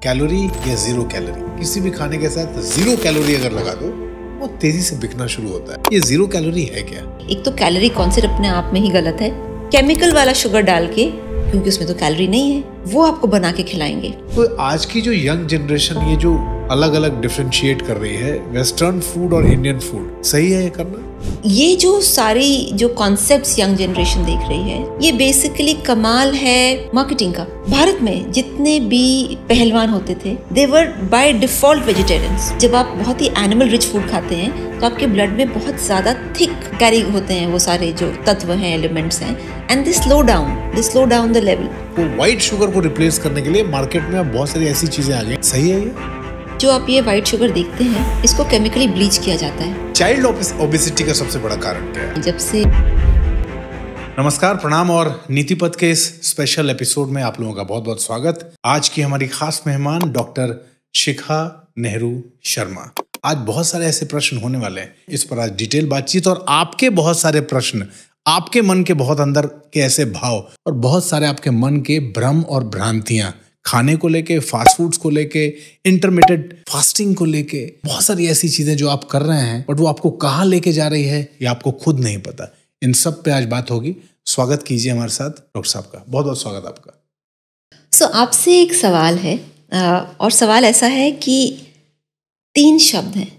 Calorie या zero calorie, किसी भी खाने के साथ जीरो कैलोरी अगर लगा दो वो तेजी से बिकना शुरू होता है। ये जीरो कैलोरी है क्या? एक तो कैलोरी कॉन्सेप्ट अपने आप में ही गलत है। केमिकल वाला शुगर डाल के, क्योंकि उसमें तो कैलोरी नहीं है, वो आपको बना के खिलाएंगे। तो आज की जो यंग जनरेशन ये जो अलग अलग डिफरेंशिएट कर रही है वेस्टर्न फूड और इंडियन फूड, सही है ये करना? ये जो सारी जो कॉन्सेप्ट्स यंग जनरेशन देख रही है, ये बेसिकली कमाल है मार्केटिंग का। भारत में जितने भी पहलवान होते थे, they were by default vegetarians. जब आप बहुत ही एनिमल रिच फूड खाते हैं तो आपके ब्लड में बहुत ज्यादा थिक कैरी होते हैं वो सारे जो तत्व हैं, एलिमेंट्स हैं, and they slow down the level. तो व्हाइट शुगर को रिप्लेस करने के लिए मार्केट में अब बहुत सारी ऐसी चीजें आ गई, सही है ये? जो आप ये व्हाइट शुगर देखते हैं, इसको केमिकली ब्लीच किया जाता है। चाइल्ड ओबेसिटी का सबसे बड़ा कारण क्या है? जब से नमस्कार, प्रणाम और नीति पथ के इस स्पेशल एपिसोड में आप लोगों का बहुत बहुत स्वागत। आज की हमारी खास मेहमान डॉक्टर शिखा नेहरू शर्मा। आज बहुत सारे ऐसे प्रश्न होने वाले हैं, इस पर आज डिटेल बातचीत और आपके बहुत सारे प्रश्न, आपके मन के बहुत अंदर के ऐसे भाव और बहुत सारे आपके मन के भ्रम और भ्रांतियां, खाने को लेके, फास्ट फूड्स को लेके, इंटरमिटेंट फास्टिंग को लेके, बहुत सारी ऐसी चीजें जो आप कर रहे हैं बट वो आपको कहाँ लेके जा रही है ये आपको खुद नहीं पता। इन सब पे आज बात होगी। स्वागत कीजिए हमारे साथ डॉक्टर साहब का। बहुत बहुत स्वागत आपका। आपसे एक सवाल है, और सवाल ऐसा है कि 3 शब्द हैं,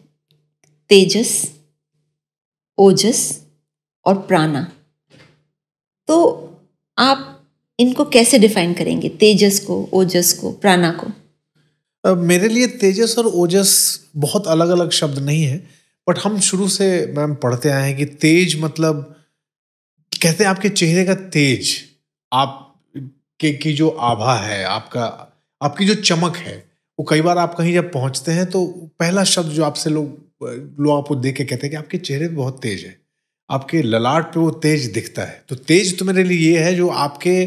तेजस, ओजस और प्राणा। तो आप इनको कैसे डिफाइन करेंगे, तेजस को, ओजस को, प्राणा को? मेरे लिए तेजस और ओजस बहुत अलग अलग शब्द नहीं है, बट हम शुरू से मैम पढ़ते आए हैं कि तेज मतलब, कहते हैं आपके चेहरे का तेज, आप की जो आभा है, आपकी जो चमक है, वो कई बार आप कहीं जब पहुंचते हैं तो पहला शब्द जो आपसे लोग आपको देख के कहते हैं कि आपके चेहरे पे बहुत तेज है, आपके ललाट पे वो तेज दिखता है। तो तेज तो मेरे लिए ये है जो आपके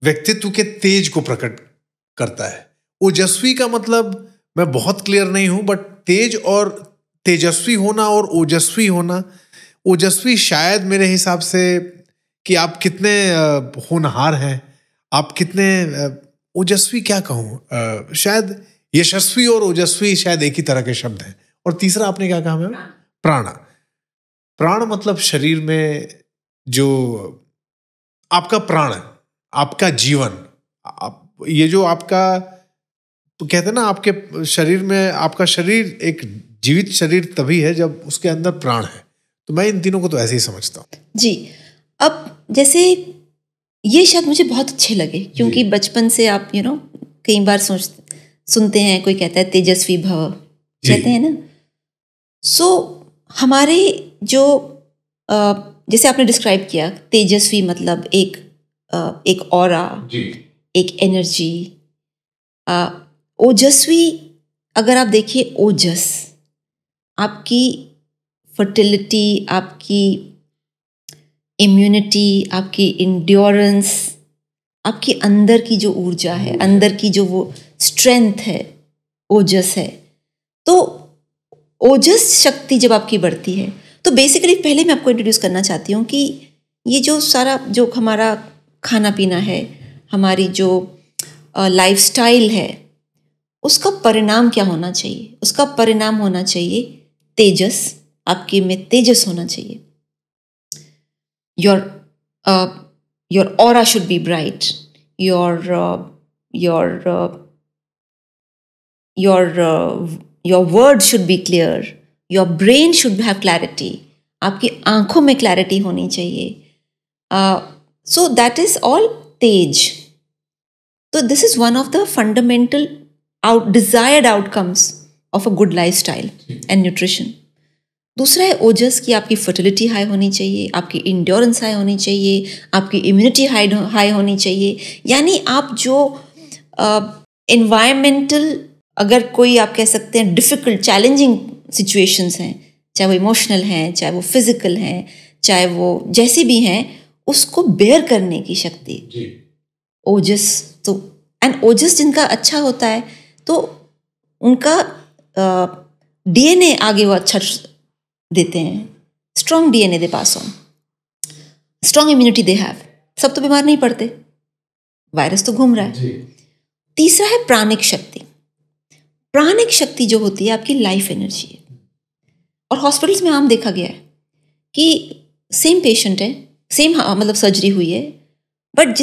व्यक्तित्व के तेज को प्रकट करता है। ओजस्वी का मतलब मैं बहुत क्लियर नहीं हूं, बट तेज और तेजस्वी होना और ओजस्वी होना, ओजस्वी शायद मेरे हिसाब से कि आप कितने होनहार हैं, आप कितने ओजस्वी क्या कहूं, शायद यशस्वी और ओजस्वी शायद एक ही तरह के शब्द हैं। और तीसरा आपने क्या कहा मैम? प्राण। प्राण मतलब शरीर में जो आपका प्राण, आपका जीवन, ये जो आपका, तो कहते हैं ना आपके शरीर में, आपका शरीर एक जीवित शरीर तभी है जब उसके अंदर प्राण है। तो मैं इन तीनों को तो ऐसे ही समझता हूँ जी। अब जैसे ये शब्द मुझे बहुत अच्छे लगे, क्योंकि बचपन से आप कई बार सुनते हैं, कोई कहता है तेजस्वी भव, कहते हैं ना। सो हमारे जो जैसे आपने डिस्क्राइब किया, तेजस्वी मतलब एक ऑरा, एक एनर्जी। ओजस्वी, अगर आप देखिए, ओजस आपकी फर्टिलिटी, आपकी इम्यूनिटी, आपकी इंड्योरेंस, आपकी अंदर की जो ऊर्जा है, अंदर की जो वो स्ट्रेंथ है, ओजस है। तो ओजस शक्ति जब आपकी बढ़ती है, तो बेसिकली पहले मैं आपको इंट्रोड्यूस करना चाहती हूँ कि ये जो सारा जो हमारा खाना पीना है, हमारी जो लाइफस्टाइल है, उसका परिणाम क्या होना चाहिए? उसका परिणाम होना चाहिए तेजस, आपके में तेजस होना चाहिए। Your aura should be bright, your word should be clear, your brain should have clarity, आपकी आंखों में क्लैरिटी होनी चाहिए। So that is all तेज। तो this is one of the fundamental desired outcomes of a good lifestyle and nutrition। दूसरा है ओजस, की आपकी फर्टिलिटी हाई होनी चाहिए, आपकी इंड्योरेंस हाई होनी चाहिए, आपकी इम्यूनिटी हाई होनी चाहिए। यानी आप जो एनवायरमेंटल, अगर कोई आप कह सकते हैं डिफ़िकल्ट चैलेंजिंग सिचुएशंस हैं, चाहे वो इमोशनल हैं, चाहे वो फिजिकल हैं, चाहे वो जैसे भी हैं, उसको बेयर करने की शक्ति ओजस। तो एंड ओजस जिनका अच्छा होता है तो उनका डीएनए आगे वो अच्छा देते हैं, strong DNA they pass on, strong immunity they have. सब तो बीमार नहीं पड़ते, वायरस तो घूम रहा है। तीसरा है प्राणिक शक्ति। प्राणिक शक्ति जो होती है आपकी लाइफ एनर्जी है। और हॉस्पिटल्स में आम देखा गया है कि सेम पेशेंट है, सेम मतलब सर्जरी हुई है, बट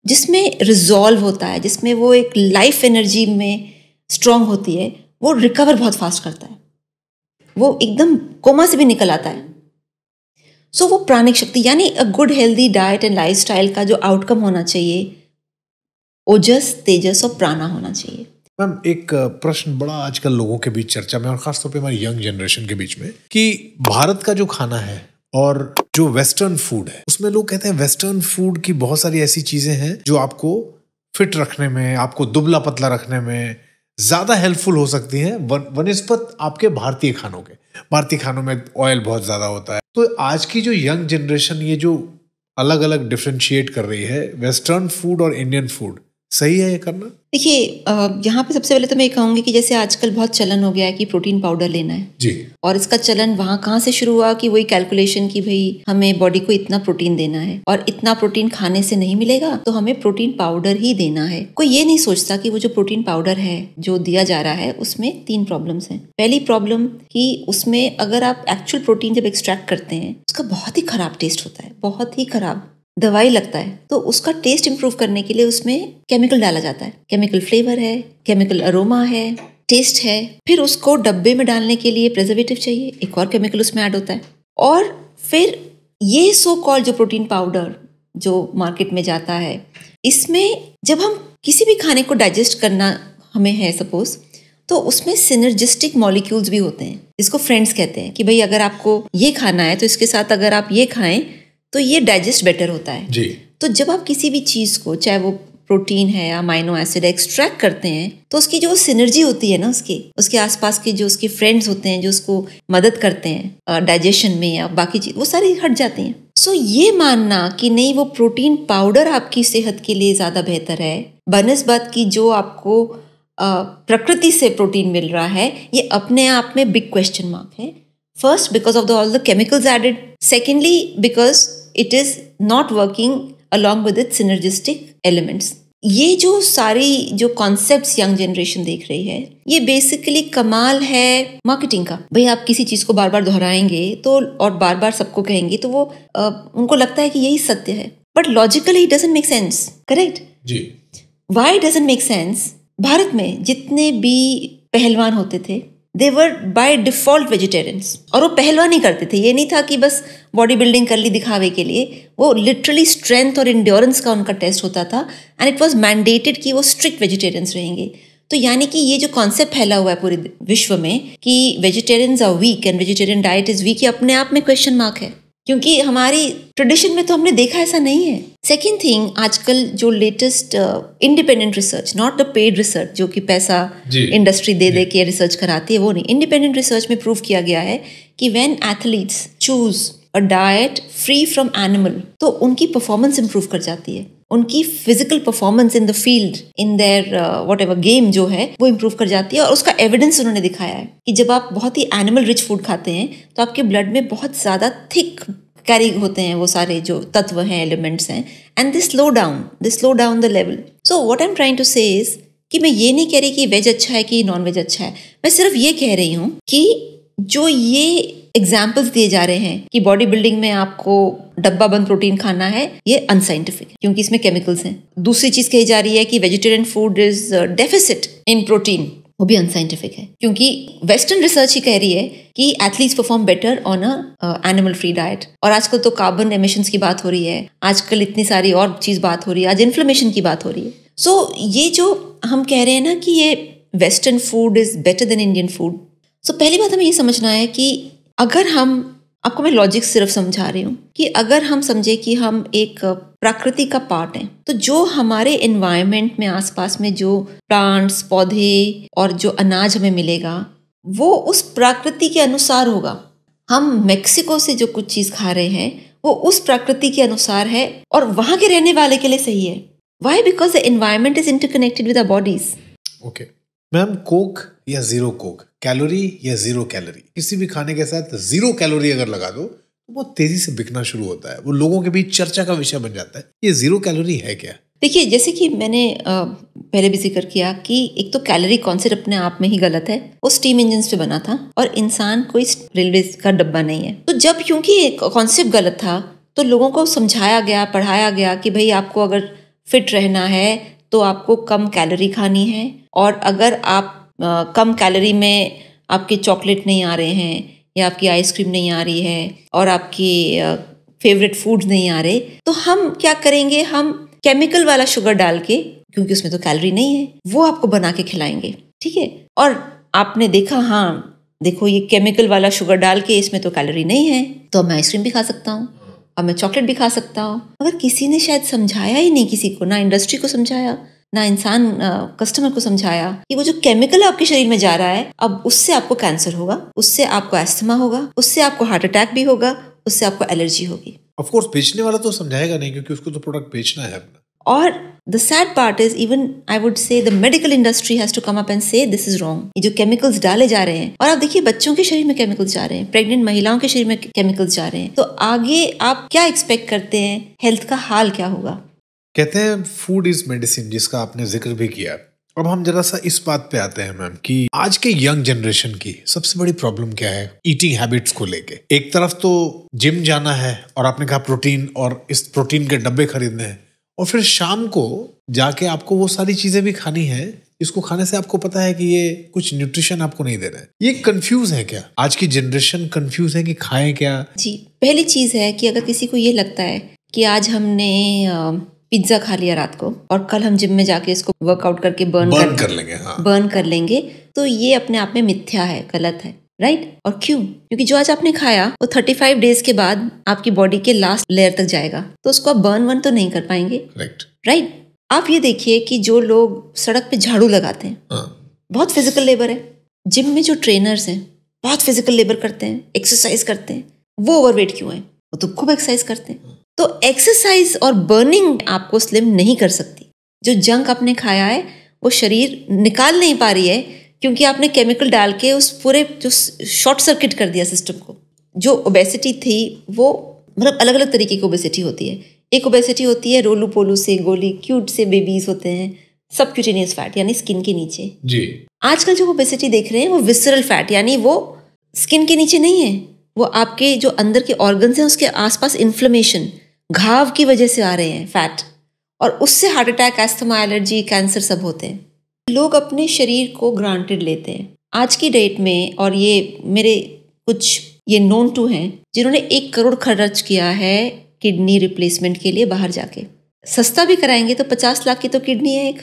जिसमें रिजॉल्व होता है, जिसमें वो एक लाइफ एनर्जी में स्ट्रांग होती है, वो रिकवर बहुत फास्ट करता है, वो एकदम कोमा से भी निकल आता है। सो वो प्राणिक शक्ति यानी a good healthy diet and lifestyle का जो आउटकम होना चाहिए, ओजस, तेजस और प्राणा होना चाहिए। मैम, एक प्रश्न बड़ा आजकल लोगों के बीच चर्चा में और खासतौर पे हमारी यंग जनरेशन के बीच में, कि भारत का जो खाना है और जो वेस्टर्न फूड है, उसमें लोग कहते हैं वेस्टर्न फूड की बहुत सारी ऐसी चीजें हैं जो आपको फिट रखने में, आपको दुबला पतला रखने में ज्यादा हेल्पफुल हो सकती हैं वनिस्पत आपके भारतीय खानों के। भारतीय खानों में ऑयल बहुत ज्यादा होता है। तो आज की जो यंग जनरेशन ये जो अलग अलग डिफ्रेंशिएट कर रही है वेस्टर्न फूड और इंडियन फूड, सही है ये करना? देखिए, यहाँ पे सबसे पहले तो मैं कहूँगी कि जैसे आजकल बहुत चलन हो गया है कि प्रोटीन पाउडर लेना है जी, और इसका चलन वहाँ कहाँ से शुरू हुआ कि वही कैलकुलेशन कि भाई हमें बॉडी को इतना प्रोटीन देना है और इतना प्रोटीन खाने से नहीं मिलेगा तो हमें प्रोटीन पाउडर ही देना है। कोई ये नहीं सोचता कि वो जो प्रोटीन पाउडर है जो दिया जा रहा है उसमें 3 प्रॉब्लम्स हैं। पहली प्रॉब्लम कि उसमें अगर आप एक्चुअल प्रोटीन जब एक्सट्रैक्ट करते हैं उसका बहुत ही खराब टेस्ट होता है, बहुत ही खराब दवाई लगता है। तो उसका टेस्ट इंप्रूव करने के लिए उसमें केमिकल डाला जाता है, केमिकल फ्लेवर है, केमिकल अरोमा है, टेस्ट है। फिर उसको डब्बे में डालने के लिए प्रिजर्वेटिव चाहिए, एक और केमिकल उसमें ऐड होता है। और फिर ये सो कॉल्ड जो प्रोटीन पाउडर जो मार्केट में जाता है, इसमें जब हम किसी भी खाने को डाइजेस्ट करना हमें है सपोज, तो उसमें सिनर्जिस्टिक मॉलिक्यूल्स भी होते हैं जिसको फ्रेंड्स कहते हैं कि भाई अगर आपको ये खाना है तो इसके साथ अगर आप ये खाएं तो ये डाइजेस्ट बेटर होता है जी। तो जब आप किसी भी चीज़ को, चाहे वो प्रोटीन है या अमाइनो एसिड एक्सट्रैक्ट करते हैं, तो उसकी जो सिनर्जी होती है ना, उसके आसपास के जो उसके फ्रेंड्स होते हैं जो उसको मदद करते हैं डाइजेशन में या बाकी चीज, वो सारी हट जाती हैं। सो ये मानना कि नहीं वो प्रोटीन पाउडर आपकी सेहत के लिए ज़्यादा बेहतर है बनस्बत की जो आपको प्रकृति से प्रोटीन मिल रहा है, ये अपने आप में बिग क्वेश्चन मार्क है। First because of all the chemicals added, secondly because it is not working along with its synergistic elements. ये जो सारी जो कॉन्सेप्ट्स यंग जनरेशन देख रही है, ये बेसिकली कमाल है मार्केटिंग का। भाई आप किसी चीज को बार बार दोहराएंगे तो और बार बार सबको कहेंगे तो वो उनको लगता है कि यही सत्य है, but logically it doesn't make sense. Correct जी। Why doesn't make sense? Bharat में जितने भी पहलवान होते थे they were by default vegetarians, और वो पहलवानी करते थे। ये नहीं था कि बस बॉडी बिल्डिंग कर ली दिखावे के लिए, वो लिटरली स्ट्रेंथ और इंड्योरेंस का उनका टेस्ट होता था एंड इट वाज मैंडेटेड कि वो स्ट्रिक्ट वेजिटेरियंस रहेंगे। तो यानी कि ये जो कॉन्सेप्ट फैला हुआ है पूरे विश्व में कि vegetarians are weak and vegetarian diet is weak, ये अपने आप में क्वेश्चन मार्क है, क्योंकि हमारी ट्रेडिशन में तो हमने देखा ऐसा नहीं है। सेकेंड थिंग, आजकल जो latest independent research, not the paid research जो कि पैसा इंडस्ट्री दे के रिसर्च कराती है, वो नहीं, इंडिपेंडेंट रिसर्च में प्रूव किया गया है कि when athletes choose a diet free from animal तो उनकी परफॉर्मेंस इंप्रूव कर जाती है, उनकी physical performance in the field, in their whatever game जो है वो इंप्रूव कर जाती है। और उसका एविडेंस उन्होंने दिखाया है कि जब आप बहुत ही एनिमल रिच फूड खाते हैं तो आपके ब्लड में बहुत ज़्यादा थिक कैरी होते हैं वो सारे जो तत्व हैं, एलिमेंट्स हैं, and they slow down the level. So what I am trying to say is कि मैं ये नहीं कह रही कि वेज अच्छा है कि नॉन वेज अच्छा है, मैं सिर्फ ये कह रही हूँ कि जो ये एग्जाम्पल्स दिए जा रहे हैं कि बॉडी बिल्डिंग में आपको डब्बा बंद प्रोटीन खाना है, ये अनसाइंटिफिक है क्योंकि इसमें केमिकल्स हैं। दूसरी चीज कही जा रही है कि vegetarian food is deficit in protein, वो भी अनसाइंटिफिक है क्योंकि वेस्टर्न रिसर्च ही कह रही है कि athletes perform better on a animal free diet. और आजकल तो कार्बन एमिशंस की बात हो रही है, आजकल इतनी सारी और चीज बात हो रही है, आज इन्फ्लेमेशन की बात हो रही है। सो ये जो हम कह रहे हैं ना कि ये western food is better than Indian food, so पहली बात हमें ये समझना है कि अगर हम, आपको मैं लॉजिक सिर्फ समझा रही हूँ कि अगर हम समझे कि हम एक प्रकृति का पार्ट हैं, तो जो हमारे एनवायरनमेंट में आसपास में जो प्लांट्स, पौधे और जो अनाज हमें मिलेगा वो उस प्रकृति के अनुसार होगा। हम मेक्सिको से जो कुछ चीज़ खा रहे हैं वो उस प्रकृति के अनुसार है और वहाँ के रहने वाले के लिए सही है। Why? Because the environment is interconnected with our bodies. Okay. Ma'am, Coke या जीरो कोक, कैलोरी या जीरो कैलोरी, किसी भी खाने के साथ जीरो कैलोरी अगर लगा दो तो बहुत तेजी से बिकना शुरू होता है, वो लोगों के बीच चर्चा का विषय बन जाता है। ये जीरो कैलोरी है क्या? देखिए, जैसे कि मैंने पहले भी जिक्र किया कि एक तो कैलोरी कॉन्सेप्ट अपने आप में ही गलत है, वो स्टीम इंजन पे बना था और इंसान कोई रेलवे का डब्बा नहीं है। तो जब क्योंकि कॉन्सेप्ट गलत था तो लोगों को समझाया गया, पढ़ाया गया कि भाई आपको अगर फिट रहना है तो आपको कम कैलोरी खानी है, और अगर आप कम कैलोरी में आपके चॉकलेट नहीं आ रहे हैं या आपकी आइसक्रीम नहीं आ रही है और आपकी फेवरेट फूड नहीं आ रहे, तो हम क्या करेंगे, हम केमिकल वाला शुगर डाल के, क्योंकि उसमें तो कैलोरी नहीं है, वो आपको बना के खिलाएंगे, ठीक है। और आपने देखा, हाँ देखो ये केमिकल वाला शुगर डाल के, इसमें तो कैलोरी नहीं है, तो अब मैं आइसक्रीम भी खा सकता हूँ, अब मैं चॉकलेट भी खा सकता हूँ। अगर किसी ने शायद समझाया ही नहीं, किसी को, ना इंडस्ट्री को समझाया, ना इंसान कस्टमर को समझाया कि वो जो केमिकल आपके शरीर में जा रहा है, अब उससे आपको कैंसर होगा, उससे आपको एस्थमा होगा, उससे आपको हार्ट अटैक भी होगा, उससे आपको एलर्जी होगी। ऑफ कोर्स बेचने वाला तो समझाएगा नहीं, क्योंकि उसको तो प्रोडक्ट बेचना है अपना। और the sad part is, even I would say the medical industry has to come up and say this is wrong. ये जो केमिकल्स डाले जा रहे हैं, और आप देखिए बच्चों के शरीर में केमिकल्स जा रहे हैं, प्रेग्नेंट महिलाओं के शरीर में केमिकल्स जा रहे हैं, तो आगे आप क्या एक्सपेक्ट करते हैं, हेल्थ का हाल क्या होगा? कहते हैं फूड इज मेडिसिन, जिसका आपने जिक्र भी किया। अब हम जरा सा इस बात पे आते हैं मैम कि आज के यंग जनरेशन की सबसे बड़ी प्रॉब्लम क्या है ईटिंग हैबिट्स को लेके। एक तरफ तो जिम जाना है और आपने कहा प्रोटीन, और इस प्रोटीन के डब्बे खरीदने हैं, और फिर शाम को जाके आपको वो सारी चीजें भी खानी है इसको खाने से आपको पता है कि ये कुछ न्यूट्रिशन आपको नहीं दे रहा है। ये कंफ्यूज है क्या? आज की जनरेशन कंफ्यूज है कि खाएं क्या? जी, पहली चीज है कि अगर किसी को ये लगता है कि आज हमने पिज्जा खा लिया रात को और कल हम जिम में जाके इसको वर्कआउट करके बर्न कर लेंगे, हाँ, बर्न कर लेंगे, तो ये अपने आप में मिथ्या है, गलत है, राइट? और क्यों? क्योंकि जो आज आपने खाया वो 35 डेज के बाद आपकी बॉडी के लास्ट लेयर तक जाएगा, तो उसको आप बर्न तो नहीं कर पाएंगे, राइट? आप ये देखिए कि जो लोग सड़क पे झाड़ू लगाते हैं, बहुत फिजिकल लेबर है। जिम में जो ट्रेनर्स हैं बहुत फिजिकल लेबर करते हैं, एक्सरसाइज करते हैं, वो ओवरवेट क्यों है? वो तो खूब एक्सरसाइज करते हैं। तो एक्सरसाइज और बर्निंग आपको स्लिम नहीं कर सकती। जो जंक आपने खाया है वो शरीर निकाल नहीं पा रही है, क्योंकि आपने केमिकल डाल के उस पूरे जो शॉर्ट सर्किट कर दिया सिस्टम को। जो ओबेसिटी थी वो मतलब अलग अलग तरीके की ओबेसिटी होती है। एक ओबेसिटी होती है रोलू पोलू से, गोली क्यूट से बेबीज होते हैं, सबक्यूटेनियस फैट यानी स्किन के नीचे जी। आजकल जो ओबेसिटी देख रहे हैं वो विसरल फैट, यानी वो स्किन के नीचे नहीं है, वो आपके जो अंदर के ऑर्गन्स हैं उसके आसपास इन्फ्लेमेशन, घाव की वजह से आ रहे हैं फैट, और उससे heart attack, asthma, allergy, cancer सब होते हैं। लोग अपने शरीर को ग्रांटेड लेते हैं आज की डेट में, और ये मेरे कुछ ये नोन टू हैं जिन्होंने 1 करोड़ खर्च किया है किडनी रिप्लेसमेंट के लिए बाहर जाके। सस्ता भी कराएंगे तो 50 लाख की तो किडनी है एक,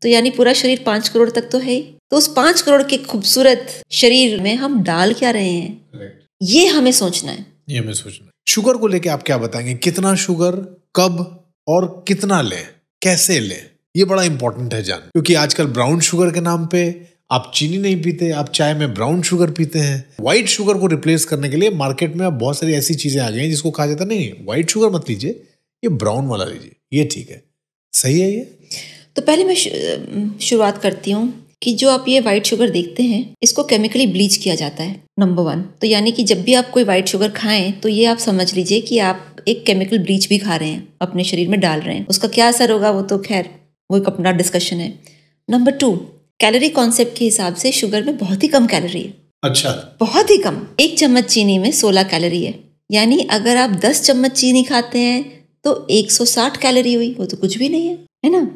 तो यानी पूरा शरीर 5 करोड़ तक तो है ही। तो उस 5 करोड़ के खूबसूरत शरीर में हम डाल क्या रहे हैं, ये हमें सोचना है। ये हमें सोचना है। शुगर को लेके आप क्या बताएंगे? कितना शुगर, कब और कितना लें, कैसे लें, ये बड़ा इंपॉर्टेंट है जान, क्योंकि आजकल ब्राउन शुगर के नाम पे आप चीनी नहीं पीते, आप चाय में ब्राउन शुगर पीते हैं। व्हाइट शुगर को रिप्लेस करने के लिए मार्केट में अब बहुत सारी ऐसी चीजें आ गई हैं जिसको कहा जाता है नहीं व्हाइट शुगर मत लीजिए, ये ब्राउन वाला लीजिए, ये ठीक है। सही है ये? तो पहले मैं शुरुआत करती हूँ कि जो आप ये व्हाइट शुगर देखते हैं इसको केमिकली ब्लीच किया जाता है, नंबर 1। तो यानी कि जब भी आप कोई व्हाइट शुगर खाएं तो ये आप समझ लीजिए कि आप एक केमिकल ब्लीच भी खा रहे हैं, अपने शरीर में डाल रहे हैं। उसका क्या असर होगा वो तो खैर वो एक अपना डिस्कशन है। नंबर 2, कैलोरी कॉन्सेप्ट के हिसाब से शुगर में बहुत ही कम कैलोरी है। अच्छा, बहुत ही कम। 1 चम्मच चीनी में 16 कैलोरी है, यानी अगर आप 10 चम्मच चीनी खाते हैं तो 160 कैलोरी हुई, वो तो कुछ भी नहीं है ना?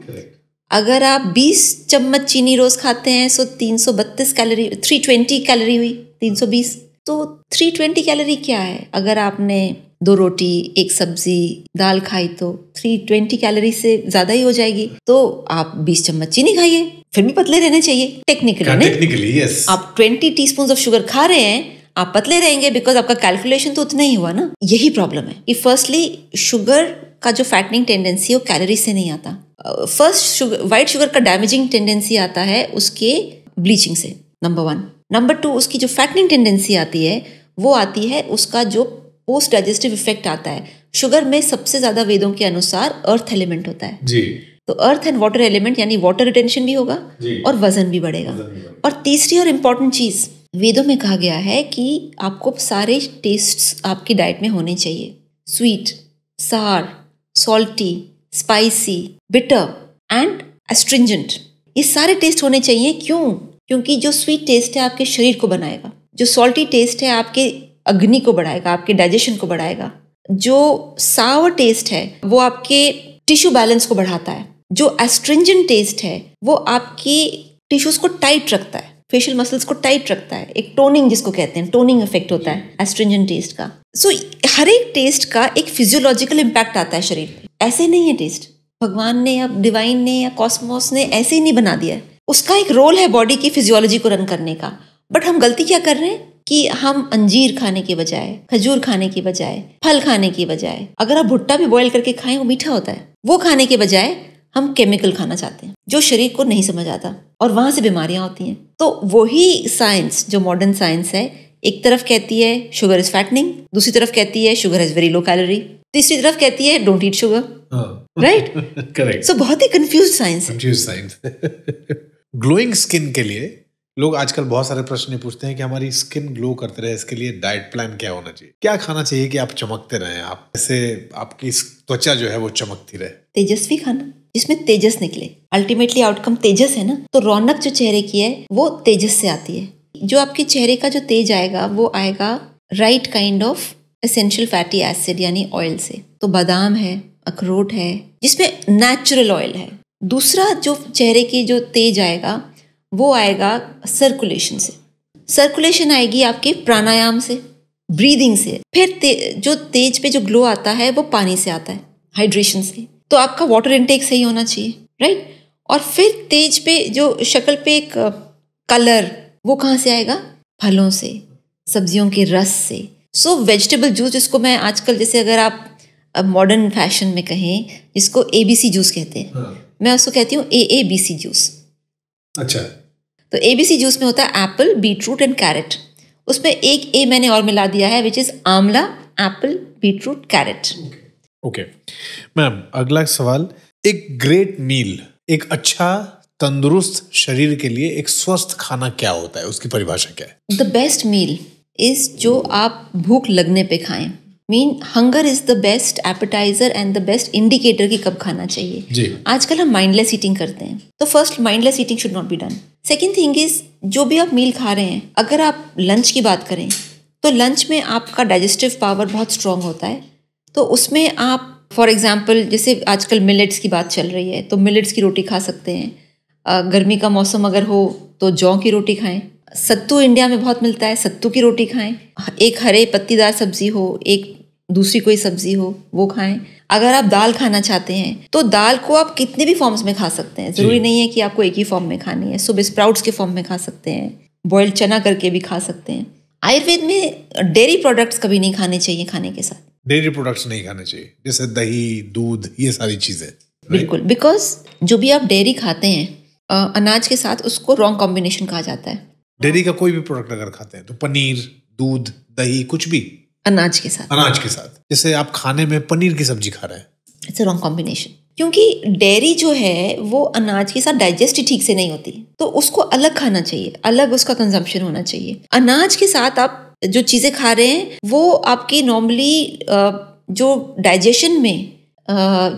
अगर आप 20 चम्मच चीनी रोज खाते हैं तो 332 कैलोरी, 320 कैलोरी हुई, 320। तो 320 कैलोरी क्या है? अगर आपने 2 रोटी, 1 सब्जी, दाल खाई तो 320 कैलोरी से ज्यादा ही हो जाएगी। तो आप 20 चम्मच चीनी खाइए, फिर भी पतले रहने चाहिए टेक्निकली यस। आप 20 टीस्पून ऑफ शुगर खा रहे हैं, आप पतले रहेंगे बिकॉज आपका कैलकुलेशन तो उतना ही हुआ ना। यही प्रॉब्लम है कि फर्स्टली शुगर का जो फैटनिंग टेंडेंसी है वो कैलोरी से नहीं आता। फर्स्ट व्हाइट शुगर का डैमेजिंग टेंडेंसी आता है उसके ब्लीचिंग से, नंबर 1। नंबर 2, उसकी जो फैटनिंग टेंडेंसी आती है वो आती है उसका जो पोस्ट डाइजेस्टिव इफेक्ट आता है। शुगर में सबसे ज्यादा वेदों के अनुसार अर्थ एलिमेंट होता है जी। तो अर्थ एंड वाटर एलिमेंट यानी वाटर रिटेंशन भी होगा और वजन भी बढ़ेगा। और तीसरी और इम्पोर्टेंट चीज, वेदों में कहा गया है कि आपको सारे टेस्ट्स आपकी डाइट में होने चाहिए, स्वीट, सार, salty, spicy, bitter and astringent. ये सारे टेस्ट होने चाहिए। क्यों? क्योंकि जो स्वीट टेस्ट है आपके शरीर को बनाएगा, जो सॉल्टी टेस्ट है आपके अग्नि को बढ़ाएगा, आपके डाइजेशन को बढ़ाएगा, जो सावर टेस्ट है वो आपके टिश्यू बैलेंस को बढ़ाता है, जो एस्ट्रिंजेंट टेस्ट है वो आपकी टिश्यूज को टाइट रखता है, फेशियल मसल्स को टाइट रखता है, एक टोनिंग जिसको कहते हैं, टोनिंग इफेक्ट होता है एस्ट्रिंजेंट टेस्ट का। सो हर एक टेस्ट का एक फिजियोलॉजिकल इम्पैक्ट आता है शरीर पे। ऐसे नहीं है टेस्ट, भगवान ने या डिवाइन ने या कॉस्मोस ने ऐसे ही नहीं बना दिया है। उसका एक रोल है बॉडी की फिजियोलॉजी को रन करने का। बट हम गलती क्या कर रहे हैं कि हम अंजीर खाने के बजाय, खजूर खाने की बजाय, फल खाने की बजाय, अगर आप भुट्टा भी बॉईल करके खाएं वो मीठा होता है, वो खाने के बजाय हम केमिकल खाना चाहते हैं जो शरीर को नहीं समझ आता, और वहां से बीमारियां होती हैं। तो वही साइंस जो मॉडर्न साइंस है, एक तरफ कहती है शुगर इज फैटनिंग, दूसरी तरफ कहती है sugar is very low calorie, तीसरी तरफ कहती है don't eat sugar, right? Correct. So बहुत ही कंफ्यूज साइंस है। ग्लोइंग स्किन के लिए लोग आजकल बहुत सारे प्रश्न पूछते हैं कि हमारी स्किन ग्लो करते रहे, इसके लिए डाइट प्लान क्या होना चाहिए, क्या खाना चाहिए कि आप चमकते रहें, आप ऐसे आपकी त्वचा जो है वो चमकती रहे? तेजस्वी खाना जिसमें तेजस निकले। अल्टीमेटली आउटकम तेजस है ना, तो रौनक जो चेहरे की है वो तेजस से आती है। जो आपके चेहरे का जो तेज आएगा वो आएगा right kind of essential fatty acid यानी ऑयल से। तो बादाम है, अखरोट है जिसमें नेचुरल ऑयल है। दूसरा जो चेहरे की जो तेज आएगा वो आएगा सर्कुलेशन से। सर्कुलेशन आएगी आपके प्राणायाम से, ब्रीदिंग से। फिर जो तेज पे जो ग्लो आता है वो पानी से आता है, हाइड्रेशन से। तो आपका वाटर इनटेक सही होना चाहिए, राइट? और फिर तेज पे जो शक्ल पे एक कलर वो कहाँ से आएगा? फलों से, सब्जियों के रस से। सो वेजिटेबल जूस, जिसको मैं आजकल जैसे अगर आप मॉडर्न फैशन में कहें जिसको ABC जूस कहते हैं, मैं उसको कहती हूँ AABC जूस। अच्छा। तो ABC जूस में होता है एप्पल, बीटरूट एंड कैरेट। उसमें एक A मैंने और मिला दिया है which is amla, apple, beetroot, carrot. Okay ma'am, अगला सवाल, एक ग्रेट मील, एक अच्छा तंदुरुस्त शरीर के लिए एक स्वस्थ खाना क्या होता है, उसकी परिभाषा क्या है? द बेस्ट मील इज जो आप भूख लगने पे खाएं। Hunger is the best appetiser and the best indicator कि कब खाना चाहिए जी। आजकल हम माइंडलेस ईटिंग करते हैं, तो first mindless eating should not be done. Second thing is जो भी आप मील खा रहे हैं, अगर आप लंच की बात करें तो लंच में आपका डाइजेस्टिव पावर बहुत स्ट्रांग होता है। तो उसमें आप फॉर एग्जाम्पल जैसे आजकल मिलेट्स की बात चल रही है, तो मिलेट्स की रोटी खा सकते हैं। गर्मी का मौसम अगर हो तो जौ की रोटी खाएं। सत्तू इंडिया में बहुत मिलता है, सत्तू की रोटी खाएं। एक हरे पत्तीदार सब्जी हो, एक दूसरी कोई सब्जी हो, वो खाएं। अगर आप दाल खाना चाहते हैं तो दाल को आप कितने भी फॉर्म्स में खा सकते हैं, जरूरी नहीं है कि आपको एक ही फॉर्म में खानी है। सुबह स्प्राउट्स के फॉर्म में खा सकते हैं, बॉइल्ड चना करके भी खा सकते हैं। आयुर्वेद में डेयरी प्रोडक्ट्स कभी नहीं खाने चाहिए खाने के साथ। डेयरी प्रोडक्ट्स नहीं खाने चाहिए, जैसे दही, दूध, ये सारी चीजें। बिल्कुल, बिकॉज जो भी आप डेयरी खाते हैं अनाज के साथ, उसको रॉन्ग कॉम्बिनेशन कहा जाता है। डेयरी का कोई भी प्रोडक्ट अगर खाते हैं तो पनीर, दूध, दही, कुछ भी अनाज के साथ, जैसे आप खाने में पनीर की सब्जी खा रहे हैं, इट्स अ रॉन्ग कॉम्बिनेशन। क्योंकि डेयरी जो है वो अनाज के साथ डाइजेस्ट ही ठीक से नहीं होती, तो उसको अलग खाना चाहिए, अलग उसका कंजम्पशन होना चाहिए। अनाज के साथ आप जो चीजें खा रहे हैं वो आपकी नॉर्मली जो डाइजेशन में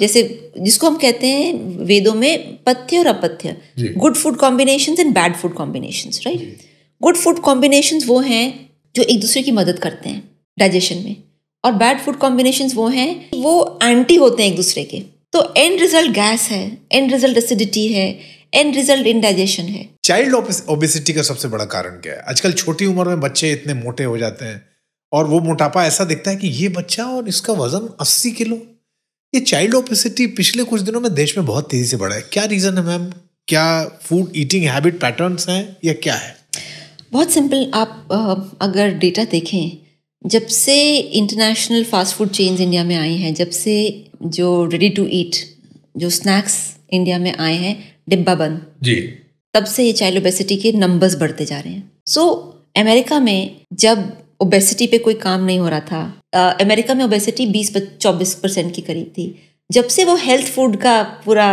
जैसे जिसको हम कहते हैं वेदों में पथ्य और अपथ्य, good food combinations and bad food combinations, right? Good food combinations वो हैं जो एक दूसरे की मदद करते हैं डाइजेशन में, और बैड फूड कॉम्बिनेशंस वो हैं वो एंटी होते हैं एक दूसरे के। तो एंड रिजल्ट गैस है, एंड रिजल्ट एसिडिटी है, एंड रिजल्ट इंडाइजेशन है। चाइल्ड ओबेसिटी का सबसे बड़ा कारण क्या है? आजकल छोटी उम्र में बच्चे इतने मोटे हो जाते हैं और वो मोटापा ऐसा दिखता है कि ये बच्चा और इसका वजन 80 किलो। ये चाइल्ड ओबेसिटी पिछले कुछ दिनों में देश में बहुत तेजी से बढ़ा है, क्या रीजन है मैम? क्या फूड ईटिंग हैबिट पैटर्न्स हैं या क्या है? बहुत सिंपल, आप अगर डेटा देखें, जब से international fast food chains India में आई हैं, जब से जो रेडी टू ईट जो स्नैक्स इंडिया में आए हैं डिब्बा बंद जी, तब से ये चाइल्ड ओबेसिटी के नंबर्स बढ़ते जा रहे हैं। सो अमेरिका में जब ओबेसिटी पे कोई काम नहीं हो रहा था, अमेरिका में ओबेसिटी 20-24% के करीब थी। जब से वो हेल्थ फूड का पूरा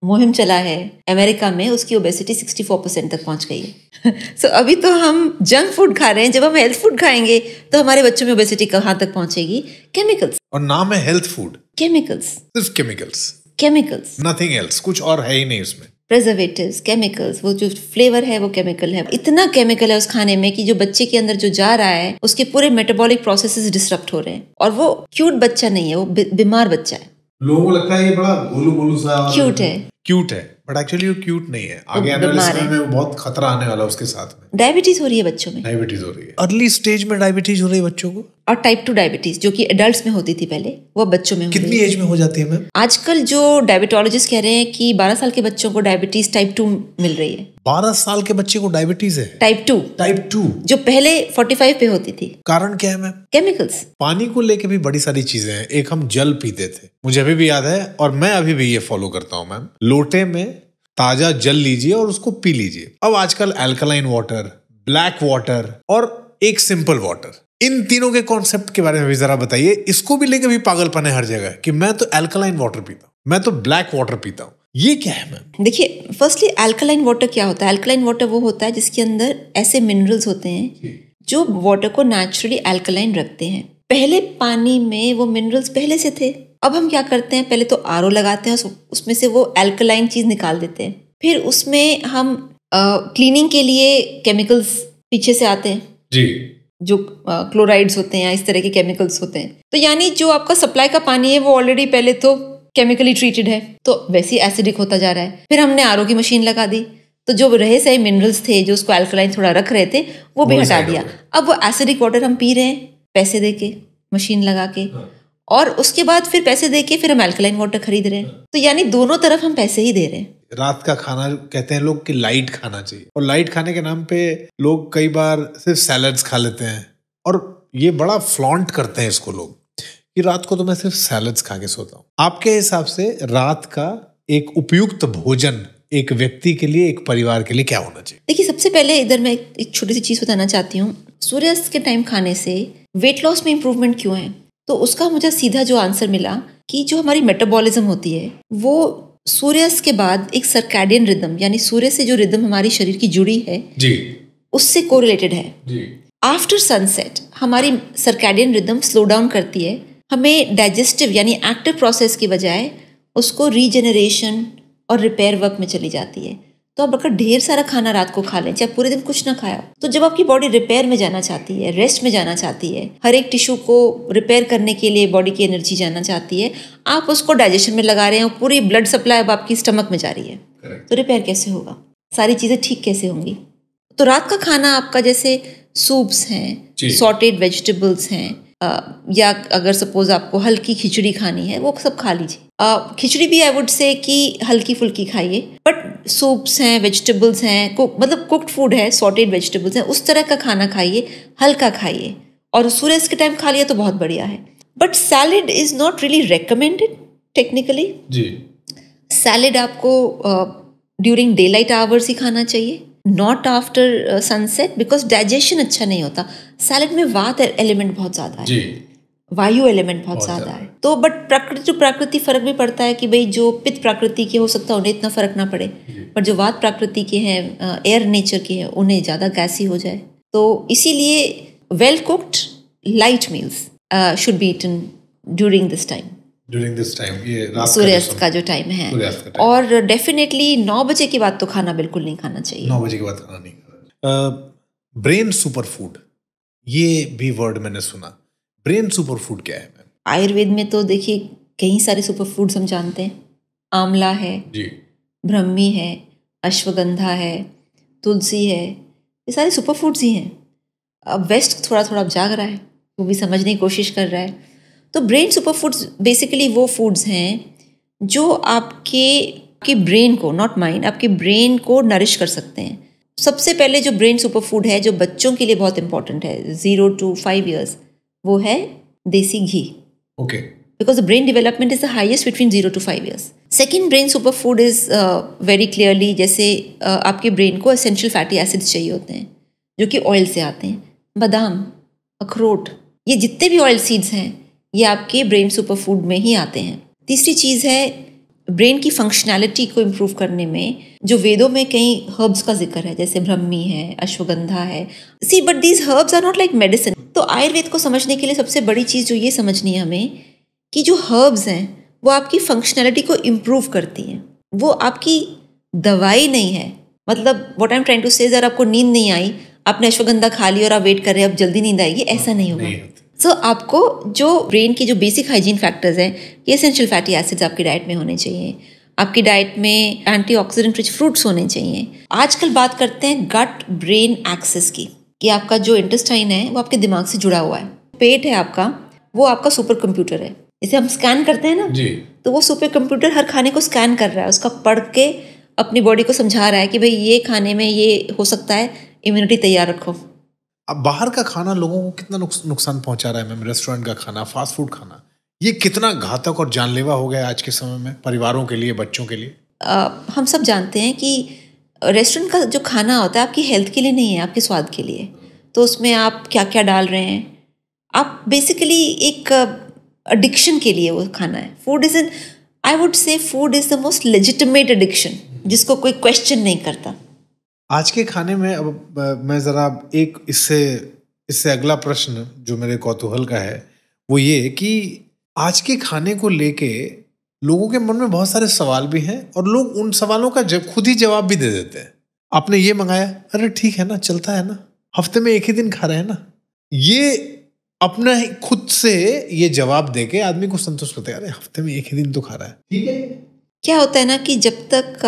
मुहिम चला है अमेरिका में, उसकी ओबेसिटी 64% तक पहुंच गई है। सो अभी तो हम जंक फूड खा रहे हैं, जब हम हेल्थ फूड खाएंगे तो हमारे बच्चों में ओबेसिटी कहाँ तक पहुंचेगी? केमिकल्स। और नाम है हेल्थ फूड, केमिकल्स, सिर्फ केमिकल्स। केमिकल्स, नथिंग एल्स, कुछ और है ही नहीं उसमें। प्रिजर्वेटिव्स, केमिकल्स, वो जो फ्लेवर है वो केमिकल है। इतना केमिकल है उस खाने में कि जो बच्चे के अंदर जो जा रहा है उसके पूरे मेटाबॉलिक प्रोसेसेस डिसरप्ट हो रहे हैं, और वो क्यूट बच्चा नहीं है, वो बीमार बच्चा है। लोगों को लगता है ये बड़ा गोलू गोलू सा क्यूट है, क्यूट है, बट एक्चुअली वो क्यूट नहीं है। आगे आने वाले समय में वो बहुत खतरा आने वाला है उसके साथ में। डायबिटीज हो रही है बच्चों में, डायबिटीज हो रही है, अर्ली स्टेज में डायबिटीज हो रही है बच्चों को। और टाइप 2 डायबिटीज जो कि एडल्ट्स में होती थी पहले, वो बच्चों में हो रही है। कितनी एज में हो जाती है मैम? आजकल जो डायबिटोलॉजिस्ट कह रहे हैं कि 12 साल के बच्चों को डायबिटीज टाइप 2 मिल रही है। 12 साल के बच्चे को डायबिटीज है? टाइप 2, टाइप 2 जो पहले 45 पे होती थी। कारण क्या है मैम? केमिकल्स। पानी को लेके भी बड़ी सारी चीजें हैं। एक हम जल पीते थे, मुझे अभी भी याद है, और मैं अभी भी ये फॉलो करता हूँ मैम। लोटे में ताजा जल लीजिए और उसको पी लीजिए। अब आजकल अल्कलाइन वाटर, ब्लैक वाटर और एक सिंपल वाटर, इन तीनों के कॉन्सेप्ट के बारे में भी जरा बताइए। इसको भी लेके भी पागलपन है हर जगह कि मैं तो अल्कलाइन वाटर पीता हूँ, मैं तो ब्लैक वाटर पीता हूँ। ये क्या है मैम? देखिए, फर्स्टली अल्कलाइन वाटर क्या होता है? अल्कलाइन वाटर वो होता है जिसके अंदर ऐसे मिनरल्स होते हैं जो वाटर को नेचुरली अल्कलाइन रखते हैं। पहले पानी में वो मिनरल्स पहले से थे। अब हम क्या करते हैं, पहले तो आरओ लगाते हैं, उसमें से वो अल्कलाइन चीज निकाल देते हैं, फिर उसमें हम क्लीनिंग के लिए केमिकल्स पीछे से आते हैं जी, जो क्लोराइड्स होते हैं या इस तरह के केमिकल्स होते हैं। तो यानी जो आपका सप्लाई का पानी है वो ऑलरेडी पहले तो केमिकली ट्रीटेड है, तो वैसे ही एसिडिक होता जा रहा है। फिर हमने आरओ की मशीन लगा दी, तो जो रहे सही मिनरल्स थे जो उसको अल्कलाइन थोड़ा रख रहे थे वो भी हटा दिया। अब वो एसिडिक वाटर हम पी रहे हैं पैसे दे के, मशीन लगा के, और उसके बाद फिर पैसे दे के फिर हम अल्कलाइन वाटर खरीद रहे हैं। तो यानी दोनों तरफ हम पैसे ही दे रहे हैं। रात का खाना कहते हैं लोग कि लाइट खाना चाहिए, और लाइट खाने के नाम पे लोग कई बार सिर्फ सैलड्स खा लेते हैं, और ये बड़ा फ्लॉन्ट करते हैं इसको लोग कि रात को तो मैं सिर्फ सैलड्स खा के सोता हूँ। आपके हिसाब से रात का एक उपयुक्त भोजन एक व्यक्ति के लिए, एक परिवार के लिए क्या होना चाहिए? देखिए, सबसे पहले इधर मैं एक छोटी सी चीज बताना चाहती हूँ। सूर्यास्त के टाइम खाने से वेट लॉस में इंप्रूवमेंट क्यों है? तो उसका मुझे सीधा जो आंसर मिला कि जो हमारी मेटाबॉलिज्म होती है वो सूर्यास्त के बाद एक सर्कैडियन रिदम, यानी सूर्य से जो रिदम हमारी शरीर की जुड़ी है जी, उससे कोरिलेटेड है जी। आफ्टर सनसेट हमारी सर्कैडियन रिदम स्लो डाउन करती है, हमें डाइजेस्टिव यानी एक्टिव प्रोसेस की बजाय उसको रीजेनरेशन और रिपेयर वर्क में चली जाती है। तो अब अगर ढेर सारा खाना रात को खा लें, चाहे पूरे दिन कुछ ना खाया, तो जब आपकी बॉडी रिपेयर में जाना चाहती है, रेस्ट में जाना चाहती है, हर एक टिश्यू को रिपेयर करने के लिए बॉडी की एनर्जी जाना चाहती है, आप उसको डाइजेशन में लगा रहे हैं और पूरी ब्लड सप्लाई अब आपकी स्टमक में जा रही है। तो रिपेयर कैसे होगा? सारी चीज़ें ठीक कैसे होंगी? तो रात का खाना आपका जैसे सूप्स हैं, सॉटेड वेजिटेबल्स हैं, या अगर सपोज आपको हल्की खिचड़ी खानी है वो सब खा लीजिए। खिचड़ी भी आई वुड से कि हल्की फुल्की खाइए, बट सूप्स हैं, वेजिटेबल्स हैं, मतलब कुक्ड फूड है, सॉटेड वेजिटेबल्स हैं, उस तरह का खाना खाइए, हल्का खाइए, और सूर्यास्त के टाइम खा लिया तो बहुत बढ़िया है। But salad is not really recommended technically जी। सैलेड आपको ड्यूरिंग डे लाइट आवर्स ही खाना चाहिए, not after sunset, because digestion अच्छा नहीं होता। सैलेड में वात एलिमेंट बहुत ज्यादा है, वायु एलिमेंट बहुत ज्यादा है। तो बट प्रकृति टू प्रकृति फर्क भी पड़ता है कि भाई जो पित्त प्रकृति के हो सकता है उन्हें इतना फर्क ना पड़े, पर जो वात प्रकृति के हैं, एयर नेचर के हैं, उन्हें ज्यादा गैसी हो जाए। तो इसीलिए well cooked light meals should be eaten during this time, ये सूर्यास्त का जो टाइम है। और डेफिनेटली 9 बजे के बाद तो खाना बिल्कुल नहीं खाना चाहिए। 9 बजे के बाद खाना नहीं खाना। ब्रेन सुपर फूड, ये भी वर्ड मैंने सुना। ब्रेन सुपर फूड क्या है? आयुर्वेद में तो देखिए कई सारे सुपर फूड्स हम जानते हैं। आंवला है जी, ब्रह्मी है, अश्वगंधा है, तुलसी है, ये सारे सुपर फूड्स ही हैं। अब वेस्ट थोड़ा थोड़ा जाग रहा है, वो भी समझने की कोशिश कर रहा है। तो ब्रेन सुपर फूड्स बेसिकली वो फूड्स हैं जो आपके ब्रेन को, नॉट माइंड, आपके ब्रेन को नरिश कर सकते हैं। सबसे पहले जो ब्रेन सुपर फूड है जो बच्चों के लिए बहुत इंपॉर्टेंट है 0 to 5 years, वो है देसी घी। Okay, because the brain development is the highest between 0 to 5 years। Second brain super food is very clearly, जैसे आपके ब्रेन को एसेंशियल फैटी एसिड्स चाहिए होते हैं जो कि ऑयल से आते हैं। बादाम, अखरोट, ये जितने भी ऑयल सीड्स हैं ये आपके ब्रेन सुपर फूड में ही आते हैं। तीसरी चीज़ है ब्रेन की फंक्शनैलिटी को इम्प्रूव करने में जो वेदों में कई हर्ब्स का जिक्र है, जैसे ब्रह्मी है, अश्वगंधा है। See but these herbs are not like medicine. तो आयुर्वेद को समझने के लिए सबसे बड़ी चीज़ जो ये समझनी है हमें कि जो हर्ब्स हैं वो आपकी फंक्शनैलिटी को इम्प्रूव करती हैं, वो आपकी दवाई नहीं है। मतलब what I am trying to say, अगर आपको नींद नहीं आई, आपने अश्वगंधा खा ली और आप वेट कर रहे हैं अब जल्दी नींद आएगी, ऐसा नहीं होगा। सो आपको जो ब्रेन की जो बेसिक हाइजीन फैक्टर्स हैं, ये एसेंशियल फैटी एसिड्स आपकी डाइट में होने चाहिए, आपकी डाइट में एंटीऑक्सीडेंट रिच फ्रूट्स होने चाहिए। आजकल बात करते हैं गट ब्रेन एक्सेस की, कि आपका जो इंटेस्टाइन है वो आपके दिमाग से जुड़ा हुआ है। पेट है आपका, वो आपका सुपर कंप्यूटर है। इसे हम स्कैन करते हैं ना जी, तो वो सुपर कंप्यूटर हर खाने को स्कैन कर रहा है, उसका पढ़ के अपनी बॉडी को समझा रहा है कि भाई ये खाने में ये हो सकता है, इम्यूनिटी तैयार रखो। अब बाहर का खाना लोगों को कितना नुकसान पहुंचा रहा है मैम? रेस्टोरेंट का खाना, फास्ट फूड खाना, ये कितना घातक और जानलेवा हो गया आज के समय में परिवारों के लिए, बच्चों के लिए। हम सब जानते हैं कि रेस्टोरेंट का जो खाना होता है आपकी हेल्थ के लिए नहीं है, आपके स्वाद के लिए। तो उसमें आप क्या क्या डाल रहे हैं, आप बेसिकली एक एडिक्शन के लिए वो खाना है। फूड इज आई वुड से food is the most legitimate addiction, जिसको कोई क्वेश्चन नहीं करता। आज के खाने में अब मैं ज़रा एक इससे अगला प्रश्न जो मेरे कौतूहल का है वो ये कि आज के खाने को लेके लोगों के मन में बहुत सारे सवाल भी हैं और लोग उन सवालों का खुद ही जवाब भी दे देते हैं। आपने ये मंगाया, अरे ठीक है ना, चलता है ना, हफ्ते में एक ही दिन खा रहे हैं ना। ये अपना ही खुद से ये जवाब देके आदमी को संतुष्ट करते हैं, अरे हफ्ते में एक ही दिन तो खा रहा है, ठीक है। क्या होता है ना कि जब तक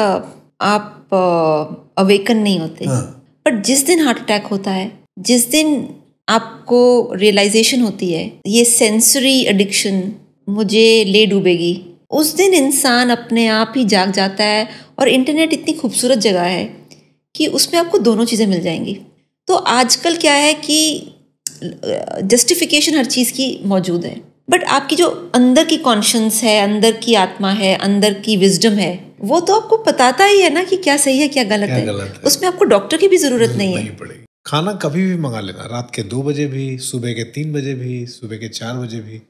आप अवेकन नहीं होते, बट जिस दिन हार्ट अटैक होता है, जिस दिन आपको रियलाइजेशन होती है ये सेंसरी एडिक्शन मुझे ले डूबेगी, उस दिन इंसान अपने आप ही जाग जाता है। और इंटरनेट इतनी खूबसूरत जगह है कि उसमें आपको दोनों चीज़ें मिल जाएंगी। तो आजकल क्या है कि जस्टिफिकेशन हर चीज़ की मौजूद है, बट आपकी जो अंदर की कॉन्शियंस है, अंदर की आत्मा है, अंदर की विजडम है, वो तो आपको बताता ही है ना कि क्या सही है क्या गलत है। उसमें आपको डॉक्टर की भी ज़रूरत नहीं है। खाना कभी भी मंगा लेना, रात के 2 बजे भी, सुबह के 3 बजे भी, सुबह के 4 बजे भी।